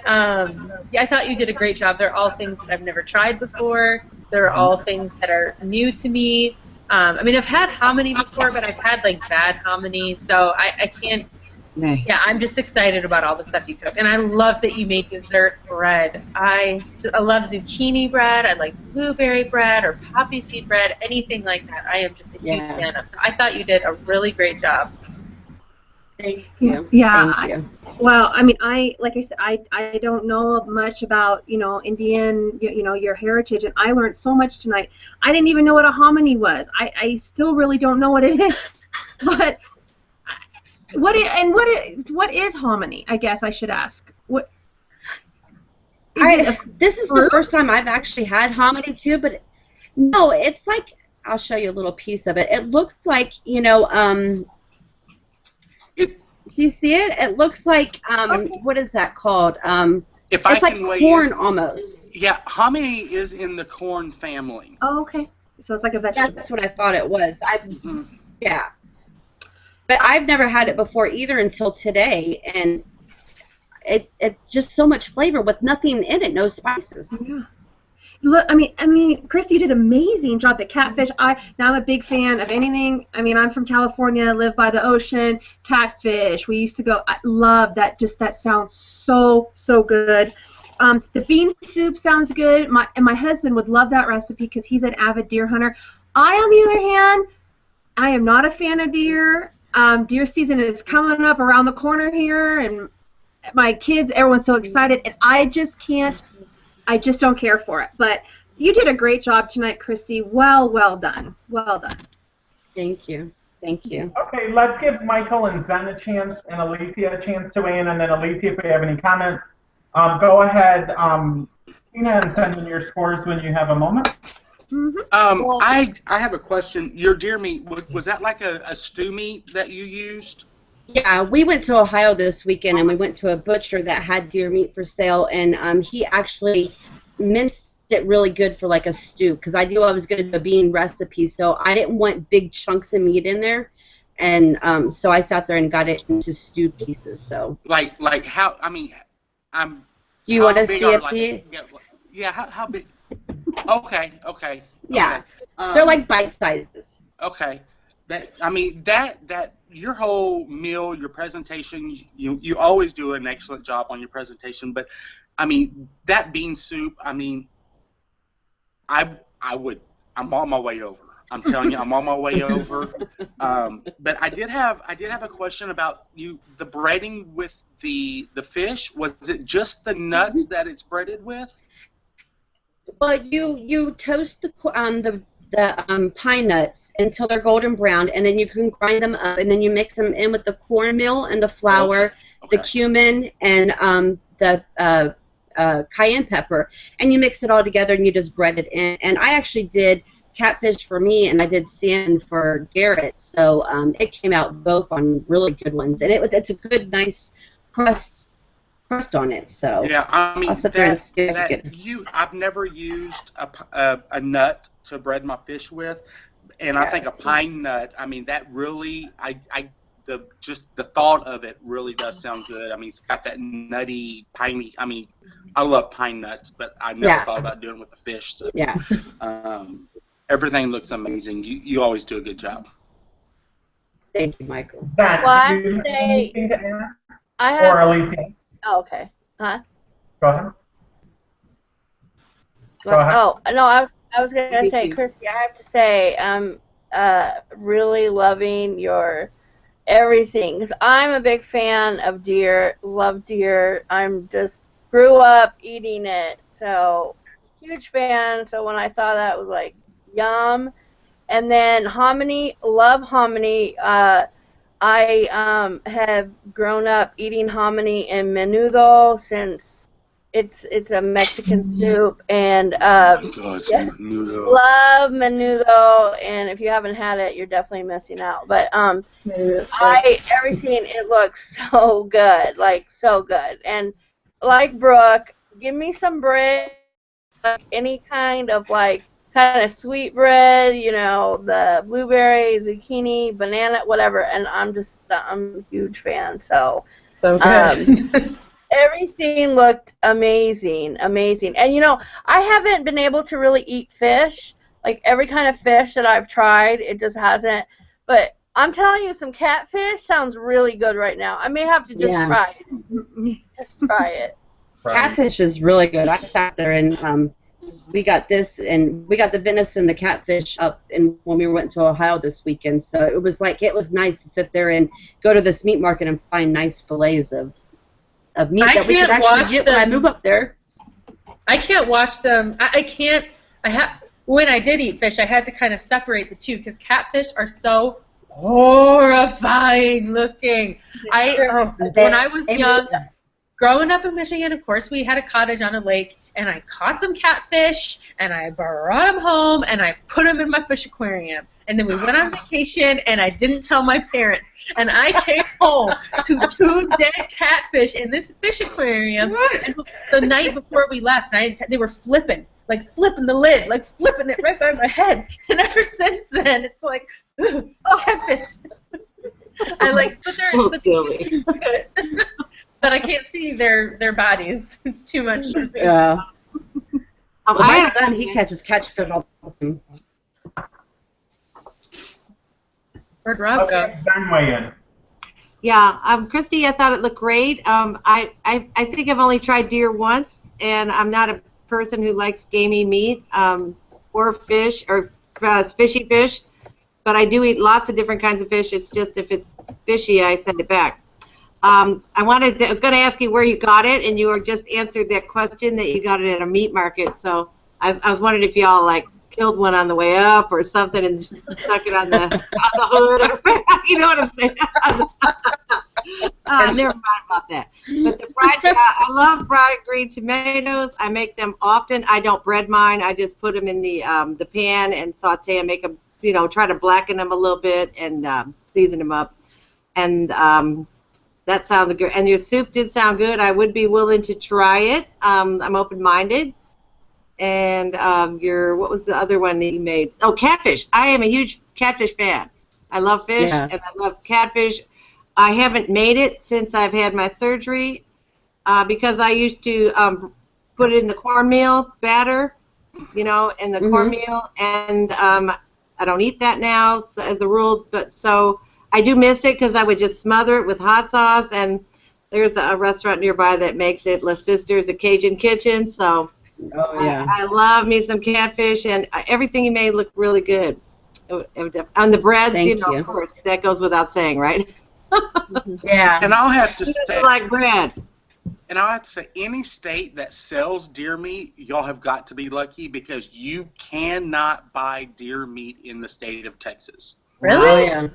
yeah, I thought you did a great job. They're all things that I've never tried before. They're all things that are new to me. I mean, I've had hominy before, but I've had like bad hominy, so I can't. Yeah, I'm just excited about all the stuff you cook, and I love that you made dessert bread. I love zucchini bread. I like blueberry bread or poppy seed bread, anything like that. I am just a huge fan of. So I thought you did a really great job. Thank you. Yeah. Thank you. Well, I mean, like I said, I don't know much about, Indian, your heritage, and I learned so much tonight. I didn't even know what a hominy was. I still really don't know what it is. But what is hominy? I guess I should ask. What? This is the first time I've actually had hominy too, but no, it's like, I'll show you a little piece of it. It looks like, you know, do you see it? It looks like, what is that called? If it's like corn in, almost. Yeah, hominy is in the corn family. Oh, okay. So it's like a vegetable. That's what I thought it was. Yeah. But I've never had it before either until today, and it's just so much flavor with nothing in it, no spices. Yeah. Look, I mean, Christy, you did an amazing job. The catfish. Now I'm a big fan of anything. I mean, I'm from California, live by the ocean. Catfish. We used to go. I love that. Just that sounds so good. The bean soup sounds good. My husband would love that recipe because he's an avid deer hunter. On the other hand, I am not a fan of deer. Deer season is coming up around the corner here, and my kids, everyone's so excited, and I just can't. I just don't care for it. But you did a great job tonight, Christy. Well done. Well done. Thank you. Thank you. Okay, let's give Michael and Zen a chance and Alicia a chance to weigh in, and then Alicia, if we have any comments, go ahead, Tina, and send in your scores when you have a moment. I have a question. Your deer meat, was that like a stew meat that you used? Yeah, we went to Ohio this weekend, and we went to a butcher that had deer meat for sale, and he actually minced it really good for like a stew, because I knew I was going to do a bean recipe, so I didn't want big chunks of meat in there, and so I sat there and got it into stew pieces. So like how? I mean, you want to see it? Yeah, how big? Okay. Yeah, they're like bite sizes. Okay. That your whole meal, your presentation, you always do an excellent job on your presentation. But I mean, that bean soup. I mean, I'm on my way over. I'm telling you, I'm on my way over. But I did have a question about the breading with the fish. Was it just the nuts that it's breaded with? Well, you toast the pine nuts until they're golden brown, and then you can grind them up, and then you mix them in with the cornmeal and the flour, the cumin, and the cayenne pepper, and you mix it all together, and you just bread it in. And I actually did catfish for me, and I did salmon for Garrett, so it came out both on really good ones, and it's a good, nice crust on it. So yeah, I mean, I've never used a nut to bread my fish with, and I think a pine nut. I mean, that really, just the thought of it really does sound good. I mean, it's got that nutty, piney. I mean, I love pine nuts, but I never thought about doing it with the fish. So yeah, everything looks amazing. You always do a good job. Thank you, Michael. Well, I have. Or Alicia. Oh, okay. Huh? Go ahead. Go ahead. Oh, no, I was going to say, Christy, I have to say, I'm really loving your everything. Because I'm a big fan of deer, love deer. I'm just grew up eating it. So, huge fan. So, when I saw that, it was like, yum. And then hominy, love hominy. I have grown up eating hominy and menudo since it's a Mexican soup, and menudo. Love menudo. And if you haven't had it, you're definitely missing out. But everything, it looks so good, like so good. And like Brooke, give me some bread, like any kind of sweet bread, the blueberry, zucchini, banana, whatever, and I'm a huge fan. So good. Everything looked amazing. And I haven't been able to really eat fish, like every kind of fish that I've tried, it just hasn't. But I'm telling you, some catfish sounds really good right now. I may have to just try it. Just try it. Catfish is really good. I sat there and we got this, and we got the venison, the catfish up, and when we went to Ohio this weekend. So it was nice to sit there and go to this meat market and find nice fillets of meat that we could actually get when I move up there. I can't watch them. I can't. When I did eat fish, I had to kind of separate the two because catfish are so horrifying looking. When I was young, growing up in Michigan, of course, we had a cottage on a lake, and I caught some catfish, and I brought them home, and I put them in my fish aquarium. And then we went on vacation, and I didn't tell my parents. And I came home to 2 dead catfish in this fish aquarium. And the night before we left, they were flipping the lid, like flipping it right by my head. And ever since then, it's like, oh, catfish. I like, but they're silly. but I can't see their bodies. It's too much for me. Yeah. Um, Well, I my had a son, he catches catfish all the time. Where'd Rob go? Okay, Ben weigh in. Yeah, Christy, I thought it looked great. I think I've only tried deer once, and I'm not a person who likes gamey meat or fish or fishy fish, but I do eat lots of different kinds of fish. It's just if it's fishy, I send it back. I was going to ask you where you got it, and you just answered that question that you got it at a meat market. So I was wondering if y'all like killed one on the way up or something and stuck it on the hood. Or, you know what I'm saying? Never mind about that. But the I love fried green tomatoes. I make them often. I don't bread mine. I just put them in the pan and saute and make them, try to blacken them a little bit and season them up. And that sounds good. And your soup did sound good. I would be willing to try it. I'm open-minded. And what was the other one that you made? Oh, catfish. I am a huge catfish fan. I love fish, and I love catfish. I haven't made it since I've had my surgery because I used to put it in the cornmeal batter, in the cornmeal, and I don't eat that now as a rule, but so I do miss it because I would just smother it with hot sauce, and there's a restaurant nearby that makes it, La Sister's, a Cajun Kitchen, so I love me some catfish, and everything you made looked really good. On the breads, of course, that goes without saying, right? Yeah. And I'll have to say, like bread. And I'll have to say, any state that sells deer meat, y'all have got to be lucky because you cannot buy deer meat in the state of Texas. Really? Oh, yeah.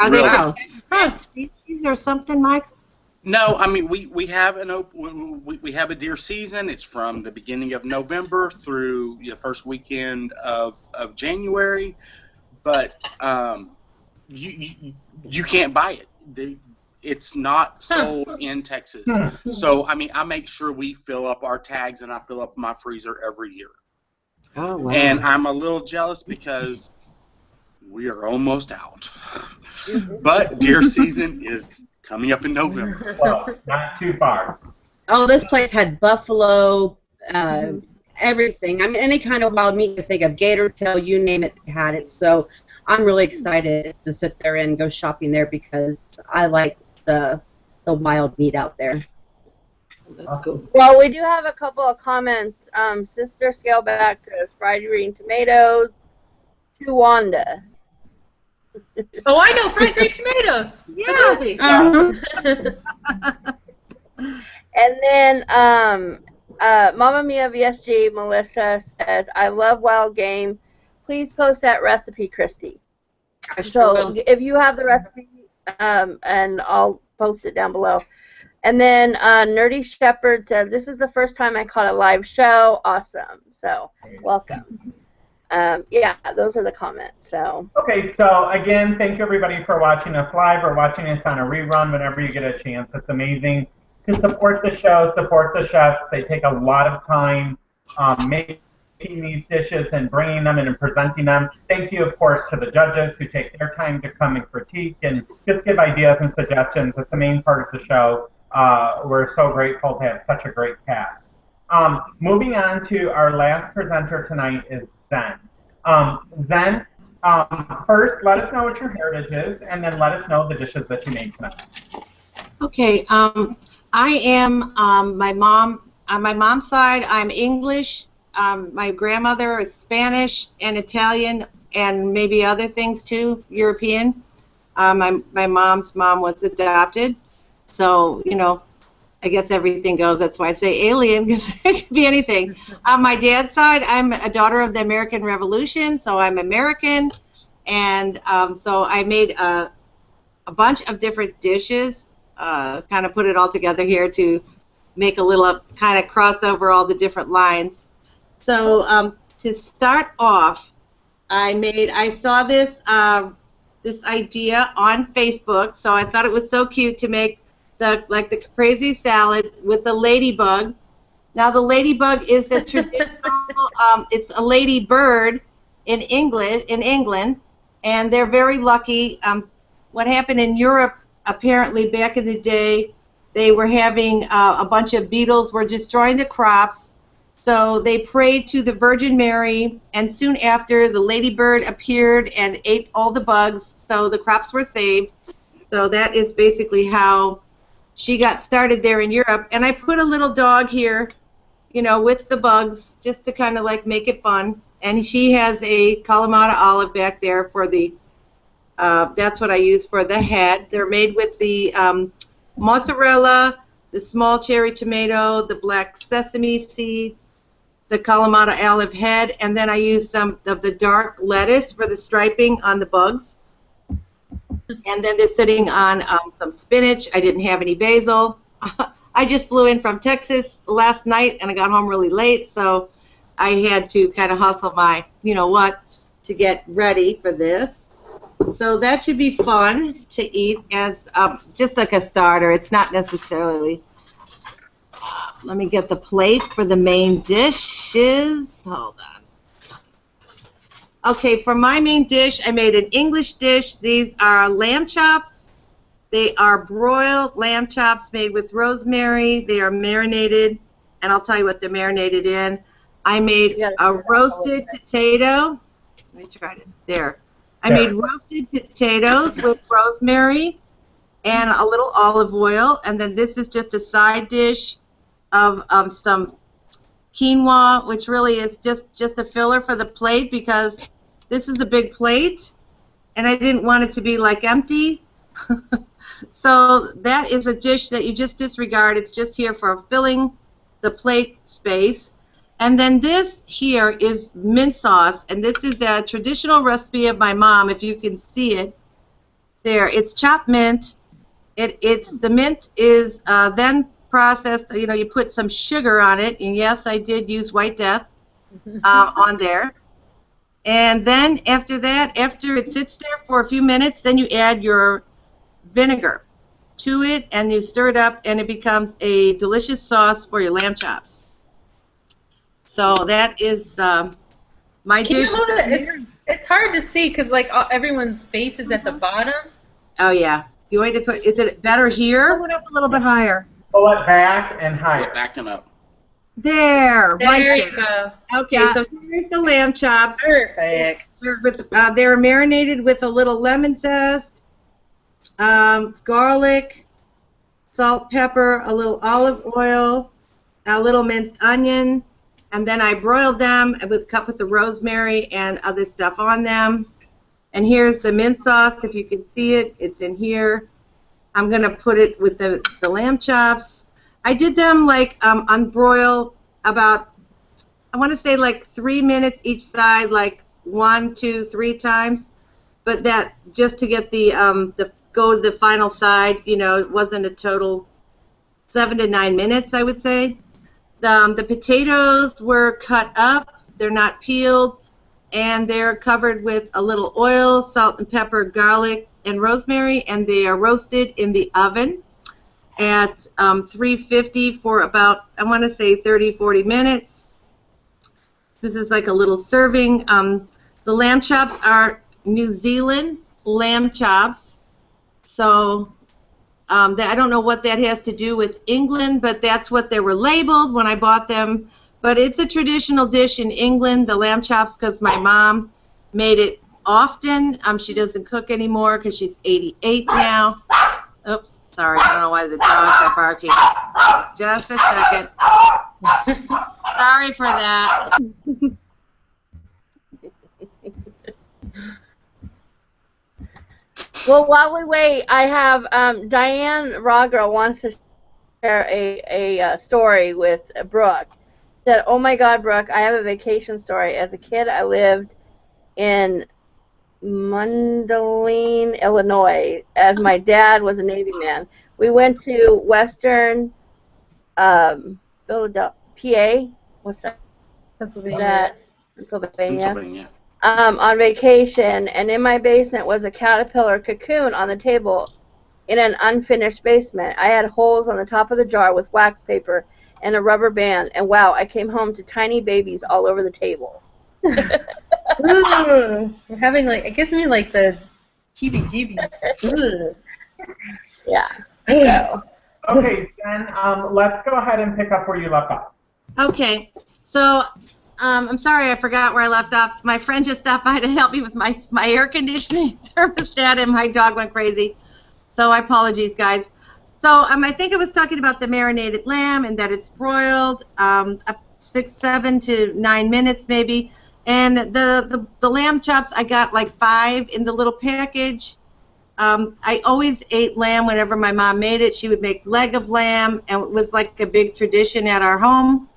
Are they Wow. species or something, Mike? No, I mean we have we have a deer season. It's from the beginning of November through the first weekend of January, but you can't buy it. It's not sold in Texas. So I mean I make sure we fill up our tags and I fill up my freezer every year. Oh wow. And I'm a little jealous because we are almost out. But deer season is coming up in November. Well, not too far. Oh, this place had buffalo, everything. I mean, any kind of wild meat you think of, gator tail, you name it, they had it. So I'm really excited to sit there and go shopping there because I like the wild meat out there. That's cool. Well, we do have a couple of comments. Sister Scaleback says fried green tomatoes to Wanda. Oh, I know, fried green tomatoes. Yeah. And then Mama Mia VSG Melissa says, I love wild game. Please post that recipe, Christy. I sure So will. if you have the recipe, and I'll post it down below. And then Nerdy Shepherd says, this is the first time I caught a live show. Awesome. So welcome. Yeah, those are the comments. So. Okay, so again, thank you everybody for watching us live or watching us on a rerun whenever you get a chance. It's amazing to support the show, support the chefs. They take a lot of time making these dishes and bringing them in and presenting them. Thank you, of course, to the judges who take their time to come and critique and just give ideas and suggestions. It's the main part of the show. We're so grateful to have such a great cast. Moving on to our last presenter tonight is Zen. Zen, first, let us know what your heritage is, and then let us know the dishes that you made tonight. Okay, I am my mom. On my mom's side, I'm English. My grandmother is Spanish and Italian, and maybe other things too, European. My mom's mom was adopted, so I guess everything goes. That's why I say alien, because it could be anything. On my dad's side, I'm a daughter of the American Revolution, so I'm American, and so I made a bunch of different dishes, kind of put it all together here to make a little kind of cross over all the different lines. So to start off, I saw this this idea on Facebook, so I thought it was so cute to make the caprese salad with the ladybug. Now the ladybug is a traditional, it's a ladybird in England, and they're very lucky. What happened in Europe, apparently back in the day, they were having a bunch of beetles were destroying the crops, so they prayed to the Virgin Mary, and soon after the ladybird appeared and ate all the bugs, so the crops were saved. So that is basically how she got started there in Europe. And I put a little dog here, you know, with the bugs, just to kind of like make it fun. And she has a Kalamata olive back there for the, that's what I use for the head. They're made with the mozzarella, the small cherry tomato, the black sesame seed, the Kalamata olive head, and then I use some of the dark lettuce for the striping on the bugs. And then they're sitting on some spinach. I didn't have any basil. I just flew in from Texas last night, and I got home really late, so I had to kind of hustle my, you know what, to get ready for this. So that should be fun to eat as just like a starter. It's not necessarily. Let me get the plate for the main dishes. Hold on. Okay, for my main dish, I made an English dish. These are lamb chops. They are broiled lamb chops made with rosemary. They are marinated, and I'll tell you what they're marinated in. I made a roasted potato. Let me try it. There. I made roasted potatoes with rosemary and a little olive oil, and then this is just a side dish of some quinoa, which really is just a filler for the plate because this is the big plate, and I didn't want it to be like empty. So that is a dish that you just disregard. It's just here for filling the plate space. And then this here is mint sauce, and this is a traditional recipe of my mom, if you can see it. There, it's chopped mint. The mint is then processed, you know, you put some sugar on it, and yes, I did use White Death on there. And then after that, after it sits there for a few minutes, then you add your vinegar to it, and you stir it up, and it becomes a delicious sauce for your lamb chops. So that is my dish. It's hard to see because like everyone's face is at the bottom. Oh yeah. You want to put? Is it better here? Pull it up a little bit higher. Pull it back and higher. Backing up. There, right There there. you go. Okay, so here's the lamb chops. Perfect. They're marinated with a little lemon zest, garlic, salt, pepper, a little olive oil, a little minced onion, and then I broiled them cut with the rosemary and other stuff on them. And here's the mint sauce. If you can see it, it's in here. I'm going to put it with the lamb chops. I did them like unbroil about, I want to say like 3 minutes each side, like 1, 2, 3 times. But that just to get go to the final side, you know, it wasn't a total 7 to 9 minutes, I would say. The potatoes were cut up. They're not peeled. And they're covered with a little oil, salt and pepper, garlic, and rosemary, and they are roasted in the oven at 350 for about, I want to say 30, 40 minutes. This is like a little serving. The lamb chops are New Zealand lamb chops. So I don't know what that has to do with England, but that's what they were labeled when I bought them. But it's a traditional dish in England, the lamb chops, because my mom made it often. She doesn't cook anymore because she's 88 now. Oops, sorry, I don't know why the dogs are barking. Just a second. Sorry for that. Well, while we wait, I have Diane Ragra wants to share a story with Brooke. Said, "Oh my God, Brooke, I have a vacation story. As a kid, I lived in Mundelein, Illinois, as my dad was a Navy man. We went to Western Philadelphia, PA, what's that? Pennsylvania. That Pennsylvania. Pennsylvania. On vacation, and in my basement was a caterpillar cocoon on the table in an unfinished basement. I had holes on the top of the jar with wax paper and a rubber band, and wow, I came home to tiny babies all over the table. Ooh, we're having like, it gives me like the heebie-jeebies. Yeah. So. Okay, then let's go ahead and pick up where you left off. Okay, so I'm sorry I forgot where I left off. My friend just stopped by to help me with my air conditioning thermostat, and my dog went crazy. So I apologize, guys. So I think I was talking about the marinated lamb and that it's broiled 7 to 9 minutes maybe. And the lamb chops, I got like 5 in the little package. I always ate lamb whenever my mom made it. She would make leg of lamb, and it was like a big tradition at our home.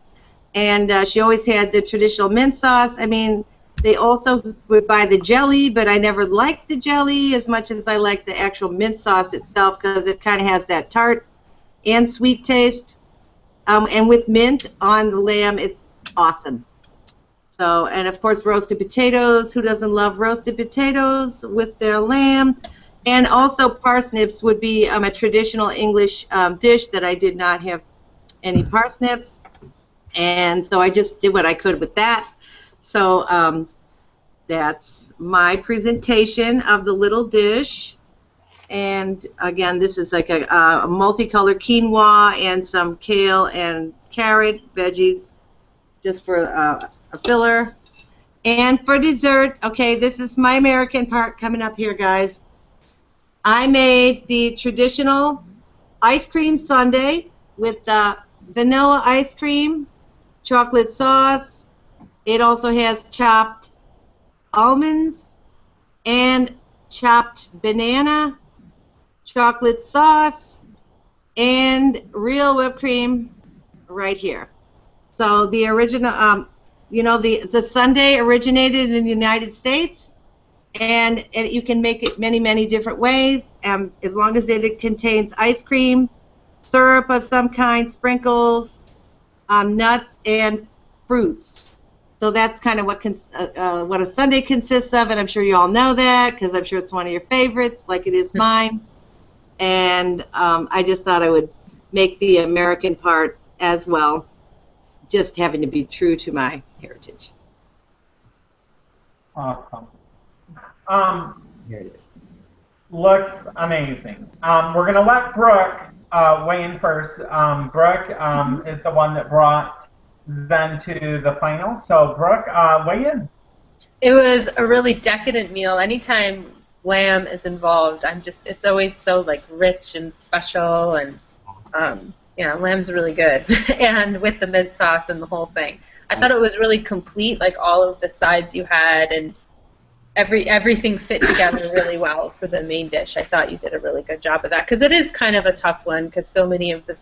And she always had the traditional mint sauce. I mean, they also would buy the jelly, but I never liked the jelly as much as I liked the actual mint sauce itself because it kind of has that tart and sweet taste. And with mint on the lamb, it's awesome. So, and of course, roasted potatoes. Who doesn't love roasted potatoes with their lamb? And also parsnips would be a traditional English dish that I did not have any parsnips. And so I just did what I could with that. So that's my presentation of the little dish. And again, this is like a multicolored quinoa and some kale and carrot veggies just for a filler. And for dessert, okay, this is my American part coming up here, guys. I made the traditional ice cream sundae with vanilla ice cream, chocolate sauce. It also has chopped almonds and chopped banana, chocolate sauce, and real whipped cream right here. So the original, you know, the sundae originated in the United States, and you can make it many, many different ways, as long as it contains ice cream, syrup of some kind, sprinkles, nuts, and fruits. So that's kind of what a sundae consists of, and I'm sure you all know that because I'm sure it's one of your favorites, like it is mine. And I just thought I would make the American part as well, just having to be true to my heritage. Awesome. Here it is. Looks amazing. We're going to let Brooke weigh in first. Brooke is the one that brought Zen to the final. So, Brooke, weigh in. It was a really decadent meal. Anytime lamb is involved, it's always so like rich and special, and yeah, lamb's really good. And with the mint sauce and the whole thing, I thought it was really complete. Like all of the sides you had, and everything fit together really well for the main dish. I thought you did a really good job of that because it is kind of a tough one because so many of the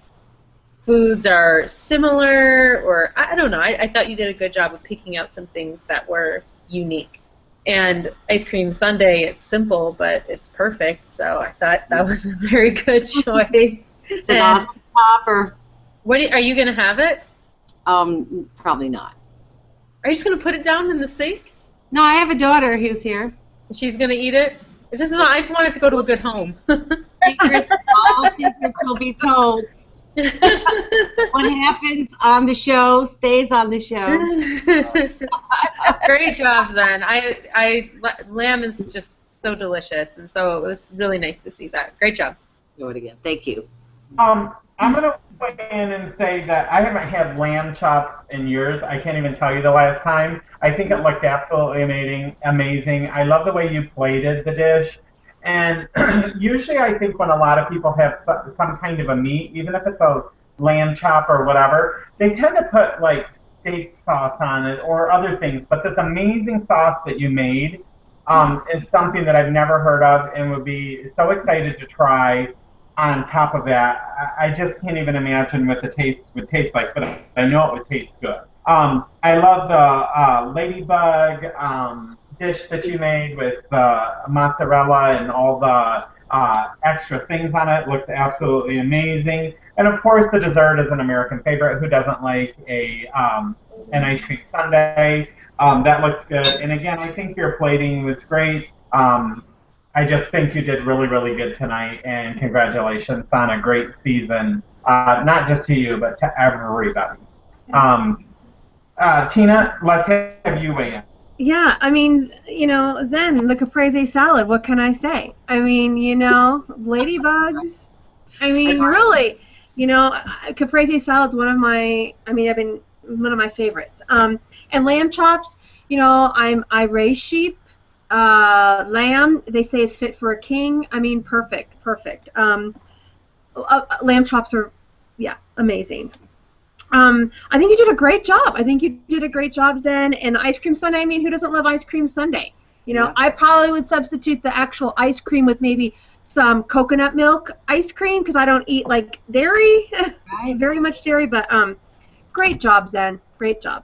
foods are similar, or I don't know. I thought you did a good job of picking out some things that were unique. And ice cream sundae, it's simple, but it's perfect. So I thought that was a very good choice. It's an awesome topper. Are you gonna have it? Probably not. Are you just gonna put it down in the sink? No, I have a daughter who's here. She's gonna eat it. It's just I just want it to go to a good home. All secrets will be told. What happens on the show stays on the show. Great job, then. Lamb is just so delicious, and so it was really nice to see that. Great job. Do it again. Thank you. I'm going to weigh in and say that I haven't had lamb chops in years. I can't even tell you the last time. I think it looked absolutely amazing. I love the way you plated the dish. And usually I think when a lot of people have some kind of a meat, even if it's a lamb chop or whatever, they tend to put like steak sauce on it or other things. But this amazing sauce that you made is something that I've never heard of and would be so excited to try on top of that. I just can't even imagine what the taste would taste like, but I know it would taste good. I love the ladybug dish that you made with the mozzarella and all the extra things on it. Looks absolutely amazing. And of course, the dessert is an American favorite. Who doesn't like an ice cream sundae? That looks good. And again, I think your plating was great. I just think you did really, really good tonight, and congratulations on a great season, not just to you, but to everybody. Tina, let's have you weigh in. Yeah, I mean, Zen, the caprese salad, what can I say? I mean, ladybugs. I mean, really, caprese salad's one of my favorites. And lamb chops, I raise sheep. Lamb, they say, is fit for a king. I mean, perfect. Lamb chops are, amazing. I think you did a great job. Zen. And the ice cream sundae, I mean, who doesn't love ice cream sundae? I probably would substitute the actual ice cream with maybe some coconut milk ice cream because I don't eat, like, dairy, very much dairy. But great job, Zen. Great job.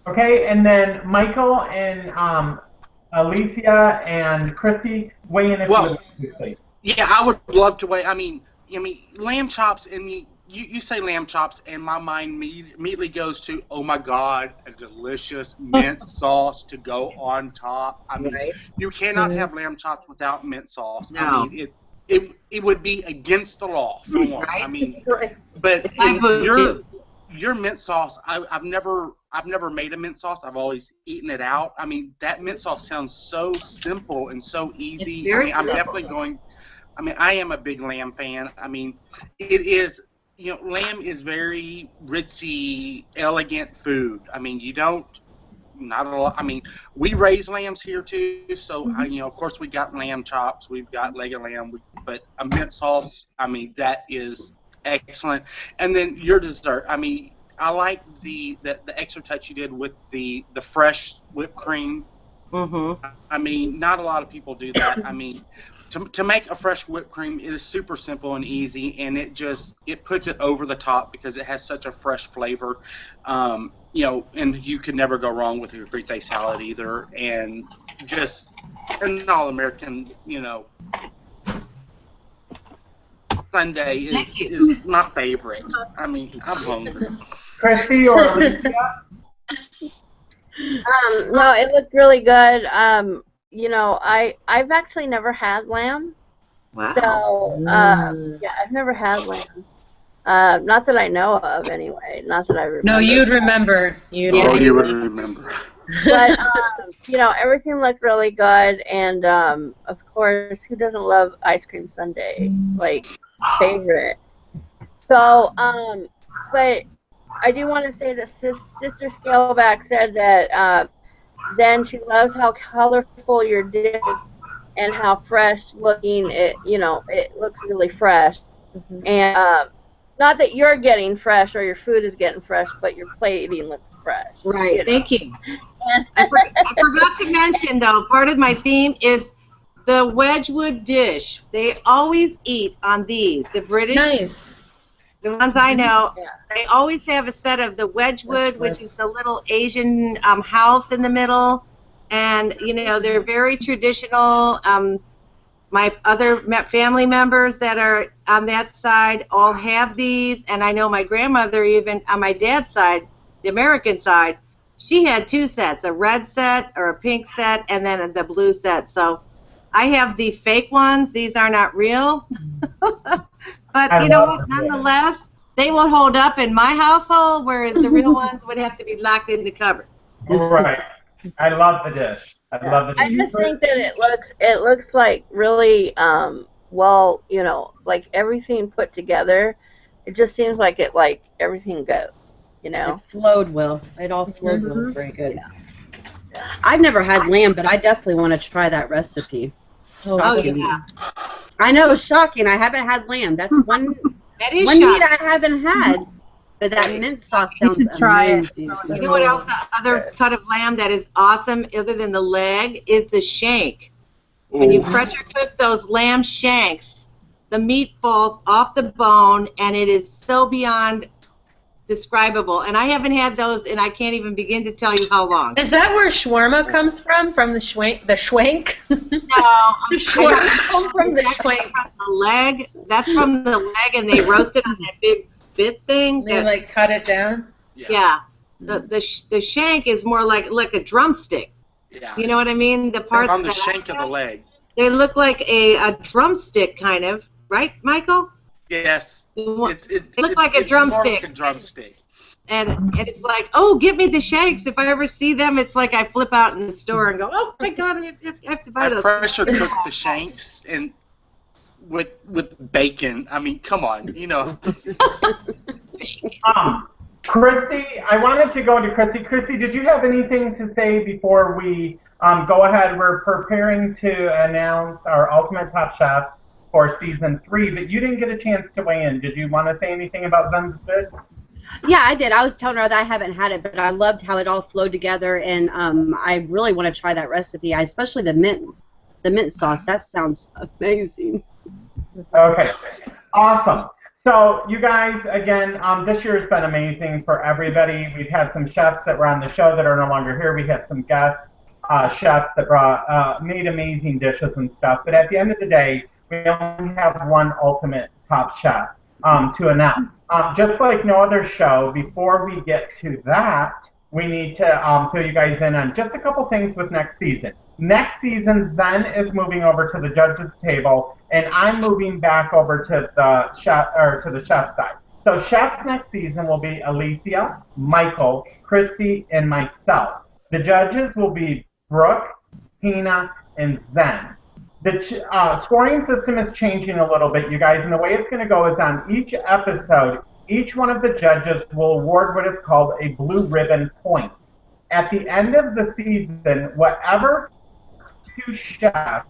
Okay, and then Michael and Alicia and Christy, weigh in if you would like to, please. Yeah, I would love to weigh. I mean, lamb chops, and you say lamb chops, and my mind immediately goes to, oh my God, a delicious mint sauce to go on top. I mean, you cannot have lamb chops without mint sauce. No. I mean, it would be against the law for one. Right. I mean, but your mint sauce, I've never made a mint sauce. I've always eaten it out. I mean, that mint sauce sounds so simple and so easy. I'm definitely going. I mean, I am a big lamb fan. I mean, it is. Lamb is very ritzy, elegant food. I mean, not a lot. I mean, we raise lambs here too, so of course we got lamb chops, we've got leg of lamb, but a mint sauce, I mean, that is excellent. And then your dessert, I mean, I like the extra touch you did with the fresh whipped cream. I mean, not a lot of people do that. I mean, to make a fresh whipped cream, it is super simple and easy, and it puts it over the top because it has such a fresh flavor. And you could never go wrong with a caprese salad either, and just an all-American, sundae is my favorite. I mean, I'm hungry. Christy or Alicia? No, it looked really good. I've actually never had lamb. Wow. So, I've never had lamb. Not that I know of, anyway. Not that I remember. No, you'd remember. You would remember. But, everything looked really good. And, of course, who doesn't love ice cream sundae? Like, favorite. So, but I do want to say that Sister Scaleback said that then she loves how colorful your dish is and how fresh looking it looks really fresh. And not that you're getting fresh or your food is getting fresh, but your plating looks fresh. Right. Thank you. I forgot to mention, though, part of my theme is the Wedgwood dish. They always eat on these. The British. Nice. The ones I know, they always have a set of the Wedgwood, which is the little Asian house in the middle, and they're very traditional. My other family members that are on that side all have these, and I know my grandmother, even on my dad's side, the American side, she had two sets, a red set or a pink set, and then the blue set. So I have the fake ones. These are not real. But nonetheless, they will hold up in my household, whereas the real ones would have to be locked in the cupboard. Right. I love the dish. I just think that it looks like really like everything put together. It just seems like everything goes. It flowed well. It all flowed well. Very good. Yeah. I've never had lamb, but I definitely want to try that recipe. So yeah. I know, it's shocking. I haven't had lamb. That's one meat I haven't had. But that mint sauce sounds amazing. You know what else? The other cut of lamb that is awesome, other than the leg, is the shank. When you pressure cook those lamb shanks, the meat falls off the bone, and it is so beyond indescribable. And I haven't had those, and I can't even begin to tell you how long. Is that where shawarma comes from? From the schwank? The schwank? No, The shawarma come from the it's actually schwank. from the leg. That's from the leg, and they roast it on that big fit thing. They like cut it down. Yeah. The shank is more like a drumstick. Yeah. You know what I mean? The parts on the that shank of the leg. They look like a drumstick, kind of, right, Michael? Yes. It looked like a drumstick. More like a drumstick. And it's like, oh, give me the shanks. If I ever see them, it's like I flip out in the store and go, oh my God, I have to buy I those. pressure cook the shanks and with bacon. I mean, come on, you know. Christy, I wanted to go to Christy. Christy, did you have anything to say before we go ahead? We're preparing to announce our Ultimate Top Chef for Season 3, but you didn't get a chance to weigh in. Did you want to say anything about Zen's Bid? Yeah, I did. I was telling her that I haven't had it, but I loved how it all flowed together, and I really want to try that recipe, especially the mint sauce. That sounds amazing. Okay, awesome. So you guys, again, this year has been amazing for everybody. We've had some chefs that were on the show that are no longer here. We had some guest chefs that made amazing dishes and stuff. But at the end of the day, we only have one Ultimate Top Chef to announce. Just like no other show, before we get to that, we need to fill you guys in on just a couple things with next season. Next season, Zen is moving over to the judges' table, and I'm moving back over to the chef side. So chefs next season will be Alicia, Michael, Christy, and myself. The judges will be Brooke, Tina, and Zen. The scoring system is changing a little bit, you guys, and the way it's going to go is on each episode, each one of the judges will award what is called a blue ribbon point. At the end of the season, whatever two chefs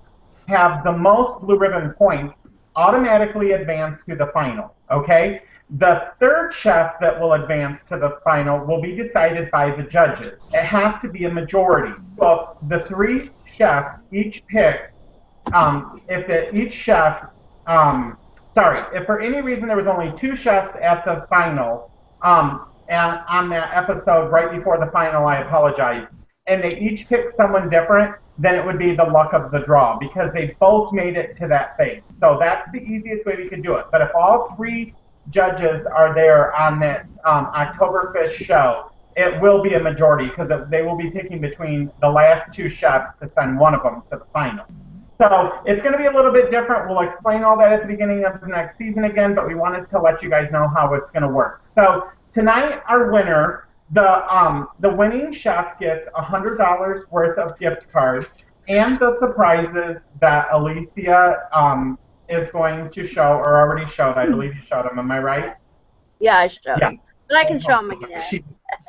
have the most blue ribbon points automatically advance to the final, okay? The third chef that will advance to the final will be decided by the judges. It has to be a majority. So if the three chefs each pick, if for any reason there was only two chefs at the final, and on that episode right before the final, I apologize, and they each picked someone different, then it would be the luck of the draw because they both made it to that phase. So that's the easiest way we could do it. But if all three judges are there on that October 5th show, it will be a majority because they will be picking between the last two chefs to send one of them to the final. So it's going to be a little bit different. We'll explain all that at the beginning of the next season again, but we wanted to let you guys know how it's going to work. So tonight, our winner, the winning chef gets $100 worth of gift cards and the surprises that Alicia is going to show, or already showed. I believe you showed them. Am I right? Yeah, I showed Yeah. them. But I can show them again. She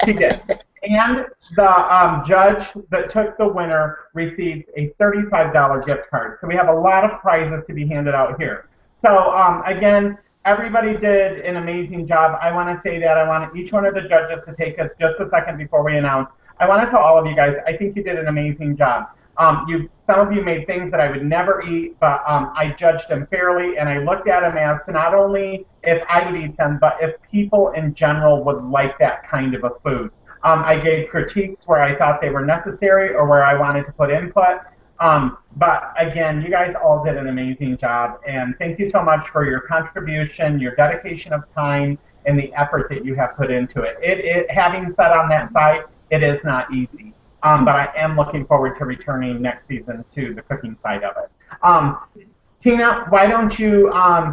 did. And the judge that took the winner receives a $35 gift card. So we have a lot of prizes to be handed out here. So again, everybody did an amazing job. I want to say that. I want each one of the judges to take us just a second before we announce. I want to tell all of you guys, I think you did an amazing job. Some of you made things that I would never eat, but I judged them fairly, and I looked at them as to not only if I would eat them, but if people in general would like that kind of a food. I gave critiques where I thought they were necessary or where I wanted to put input. But again, you guys all did an amazing job, and thank you so much for your contribution, your dedication of time, and the effort that you have put into it. Having said on that side, it is not easy. But I am looking forward to returning next season to the cooking side of it. Tina, why don't you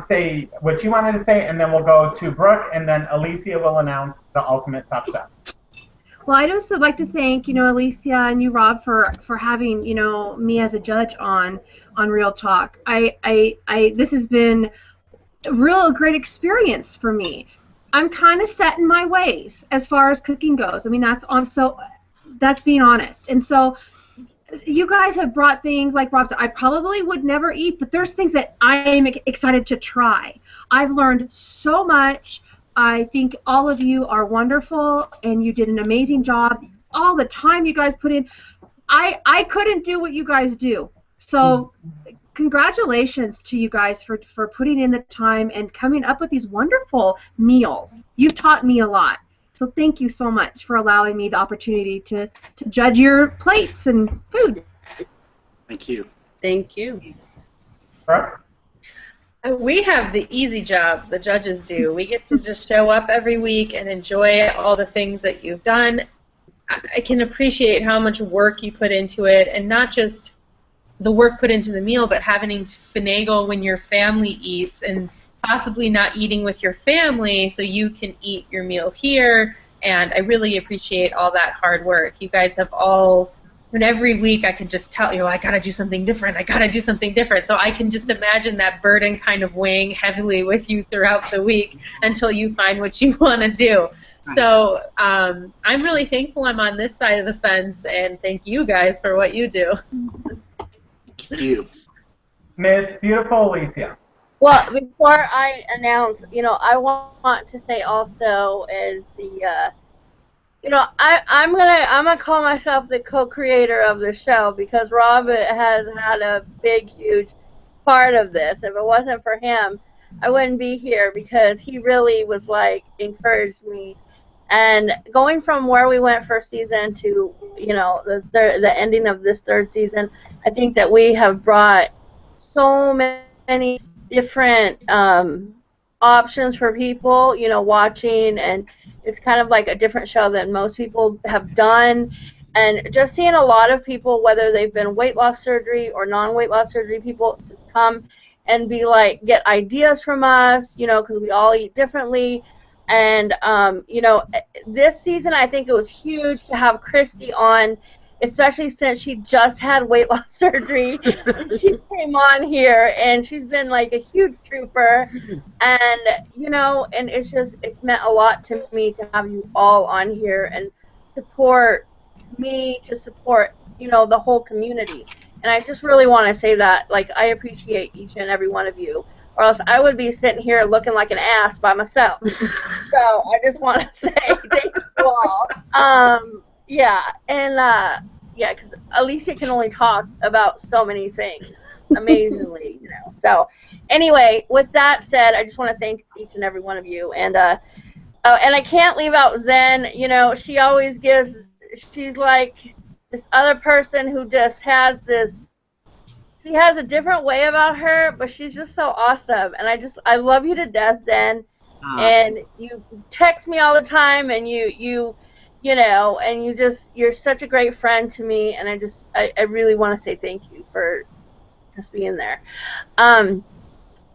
say what you wanted to say, and then we'll go to Brooke, and then Alicia will announce the Ultimate Top Chef. Well, I'd also like to thank, Alicia and you, Rob, for having, me as a judge on Real Talk. This has been a real great experience for me. I'm kind of set in my ways as far as cooking goes. I mean, that's being honest. And so you guys have brought things like Rob said, I probably would never eat, but there's things that I am excited to try. I've learned so much. I think all of you are wonderful, and you did an amazing job. All the time you guys put in, I couldn't do what you guys do. So congratulations to you guys for putting in the time and coming up with these wonderful meals. You've taught me a lot. So thank you so much for allowing me the opportunity to judge your plates and food. Thank you. Thank you. Brooke? We have the easy job, the judges do. We get to just show up every week and enjoy all the things that you've done. I can appreciate how much work you put into it, and not just the work put into the meal, but having to finagle when your family eats and possibly not eating with your family so you can eat your meal here. And I really appreciate all that hard work. You guys have all, and every week I can just tell you, I gotta do something different, I gotta do something different. So I can just imagine that burden kind of weighing heavily with you throughout the week until you find what you want to do. So I'm really thankful I'm on this side of the fence, and thank you guys for what you do. Thank you. Miss Beautiful Alicia. Well, before I announce, I want to say also is I'm gonna call myself the co-creator of the show because Rob has had a big, huge part of this. If it wasn't for him, I wouldn't be here because he really was encouraged me. And going from where we went first season to the ending of this third season, I think that we have brought so many different options for people, watching, and it's kind of like a different show than most people have done. And just seeing a lot of people, whether they've been weight loss surgery or non-weight loss surgery people, just come and get ideas from us, because we all eat differently. And, this season I think it was huge to have Christy on, especially since she just had weight loss surgery. And she came on here, and she's been a huge trooper. And, and it's meant a lot to me to have you all on here and support me, to support, the whole community. And I just really want to say that, I appreciate each and every one of you, or else I would be sitting here looking like an ass by myself. So I just want to say thank you all. Yeah, and because Alicia can only talk about so many things amazingly, So anyway, with that said, I just want to thank each and every one of you, and I can't leave out Zen. She always gives. She's like this other person who just has this. She has a different way about her, but she's just so awesome, and I love you to death, Zen. And you text me all the time, and you're such a great friend to me, and I really want to say thank you for just being there.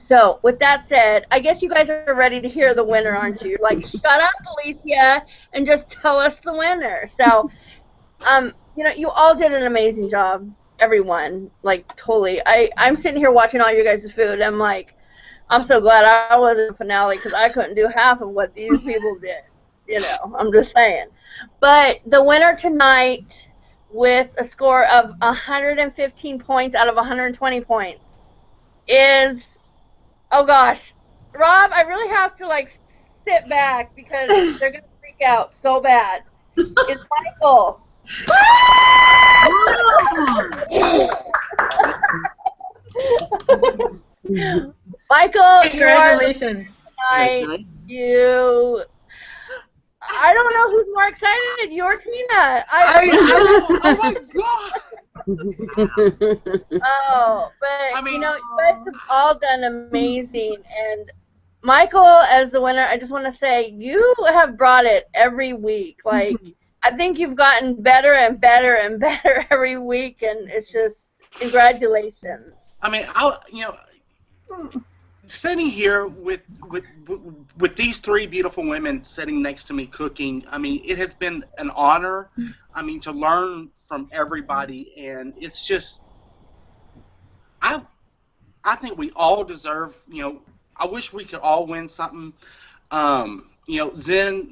So with that said, I guess you guys are ready to hear the winner, aren't you? Shut up, Alicia, and just tell us the winner. So, you all did an amazing job, everyone, totally. I'm sitting here watching all you guys' food, and I'm so glad I wasn't in the finale because I couldn't do half of what these people did. I'm just saying. But the winner tonight, with a score of 115 points out of 120 points, is, oh gosh, Rob, I really have to sit back because they're gonna freak out so bad. It's Michael. Michael, Congratulations. I don't know who's more excited, you or Tina. Oh my God! Oh, but you guys have all done amazing. And Michael, as the winner, I just want to say you have brought it every week. I think you've gotten better and better and better every week, and it's just congratulations. Sitting here with these three beautiful women sitting next to me cooking, it has been an honor. To learn from everybody, and it's just, I think we all deserve. I wish we could all win something. Zen,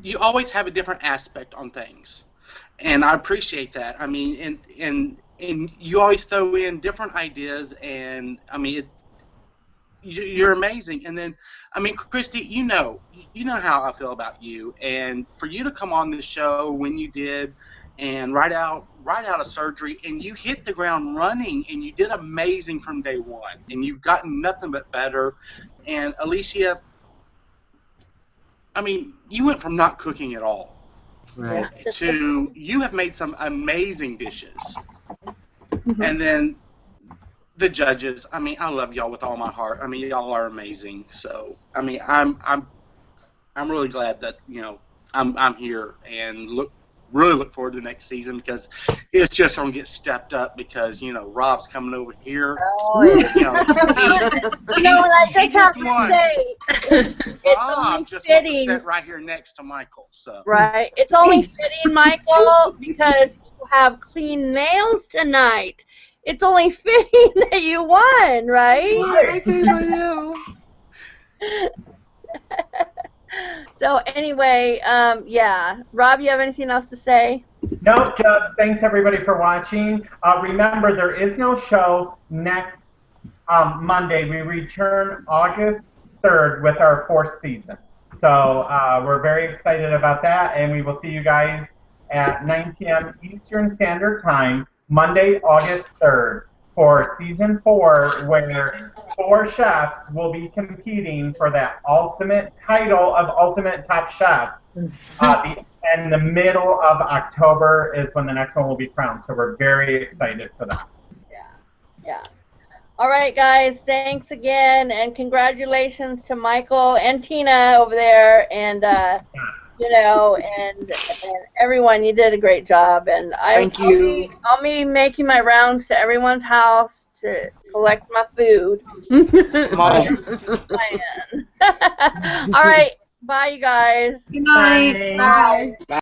you always have a different aspect on things, and I appreciate that. And you always throw in different ideas, and you're amazing. And then, Christy, you know how I feel about you, and for you to come on the show when you did, and right out of surgery, and you hit the ground running, and you did amazing from day one, and you've gotten nothing but better. And Alicia, I mean, you went from not cooking at all Right. to you have made some amazing dishes. Mhm. And then the judges, I mean, I love y'all with all my heart. I mean, y'all are amazing. So, I mean, I'm really glad that, you know, I'm here and really look forward to the next season because it's just going to get stepped up because, you know, Rob's coming over here. Oh, yeah. You know, You know, and I he just have just to wants, say, it's Rob only just wants to fitting, sit right here next to Michael. So, right? It's only fitting, Michael, because you have clean nails tonight. It's only fitting that you won, right? like anybody else. So anyway, yeah. Rob, you have anything else to say? No, just thanks everybody for watching. Remember, there is no show next Monday. We return August 3rd with our 4th season. So we're very excited about that, and we will see you guys at 9 p.m. Eastern Standard Time, Monday, August 3rd, for Season 4, where 4 chefs will be competing for that ultimate title of Ultimate Top Chef. And the middle of October is when the next one will be crowned. So we're very excited for that. Yeah. All right, guys. Thanks again, and congratulations to Michael and Tina over there, and you know, and everyone. You did a great job, and Thank you. I'll be making my rounds to everyone's house to collect my food. Come on. All right. Bye, you guys. Good night. Bye. Bye.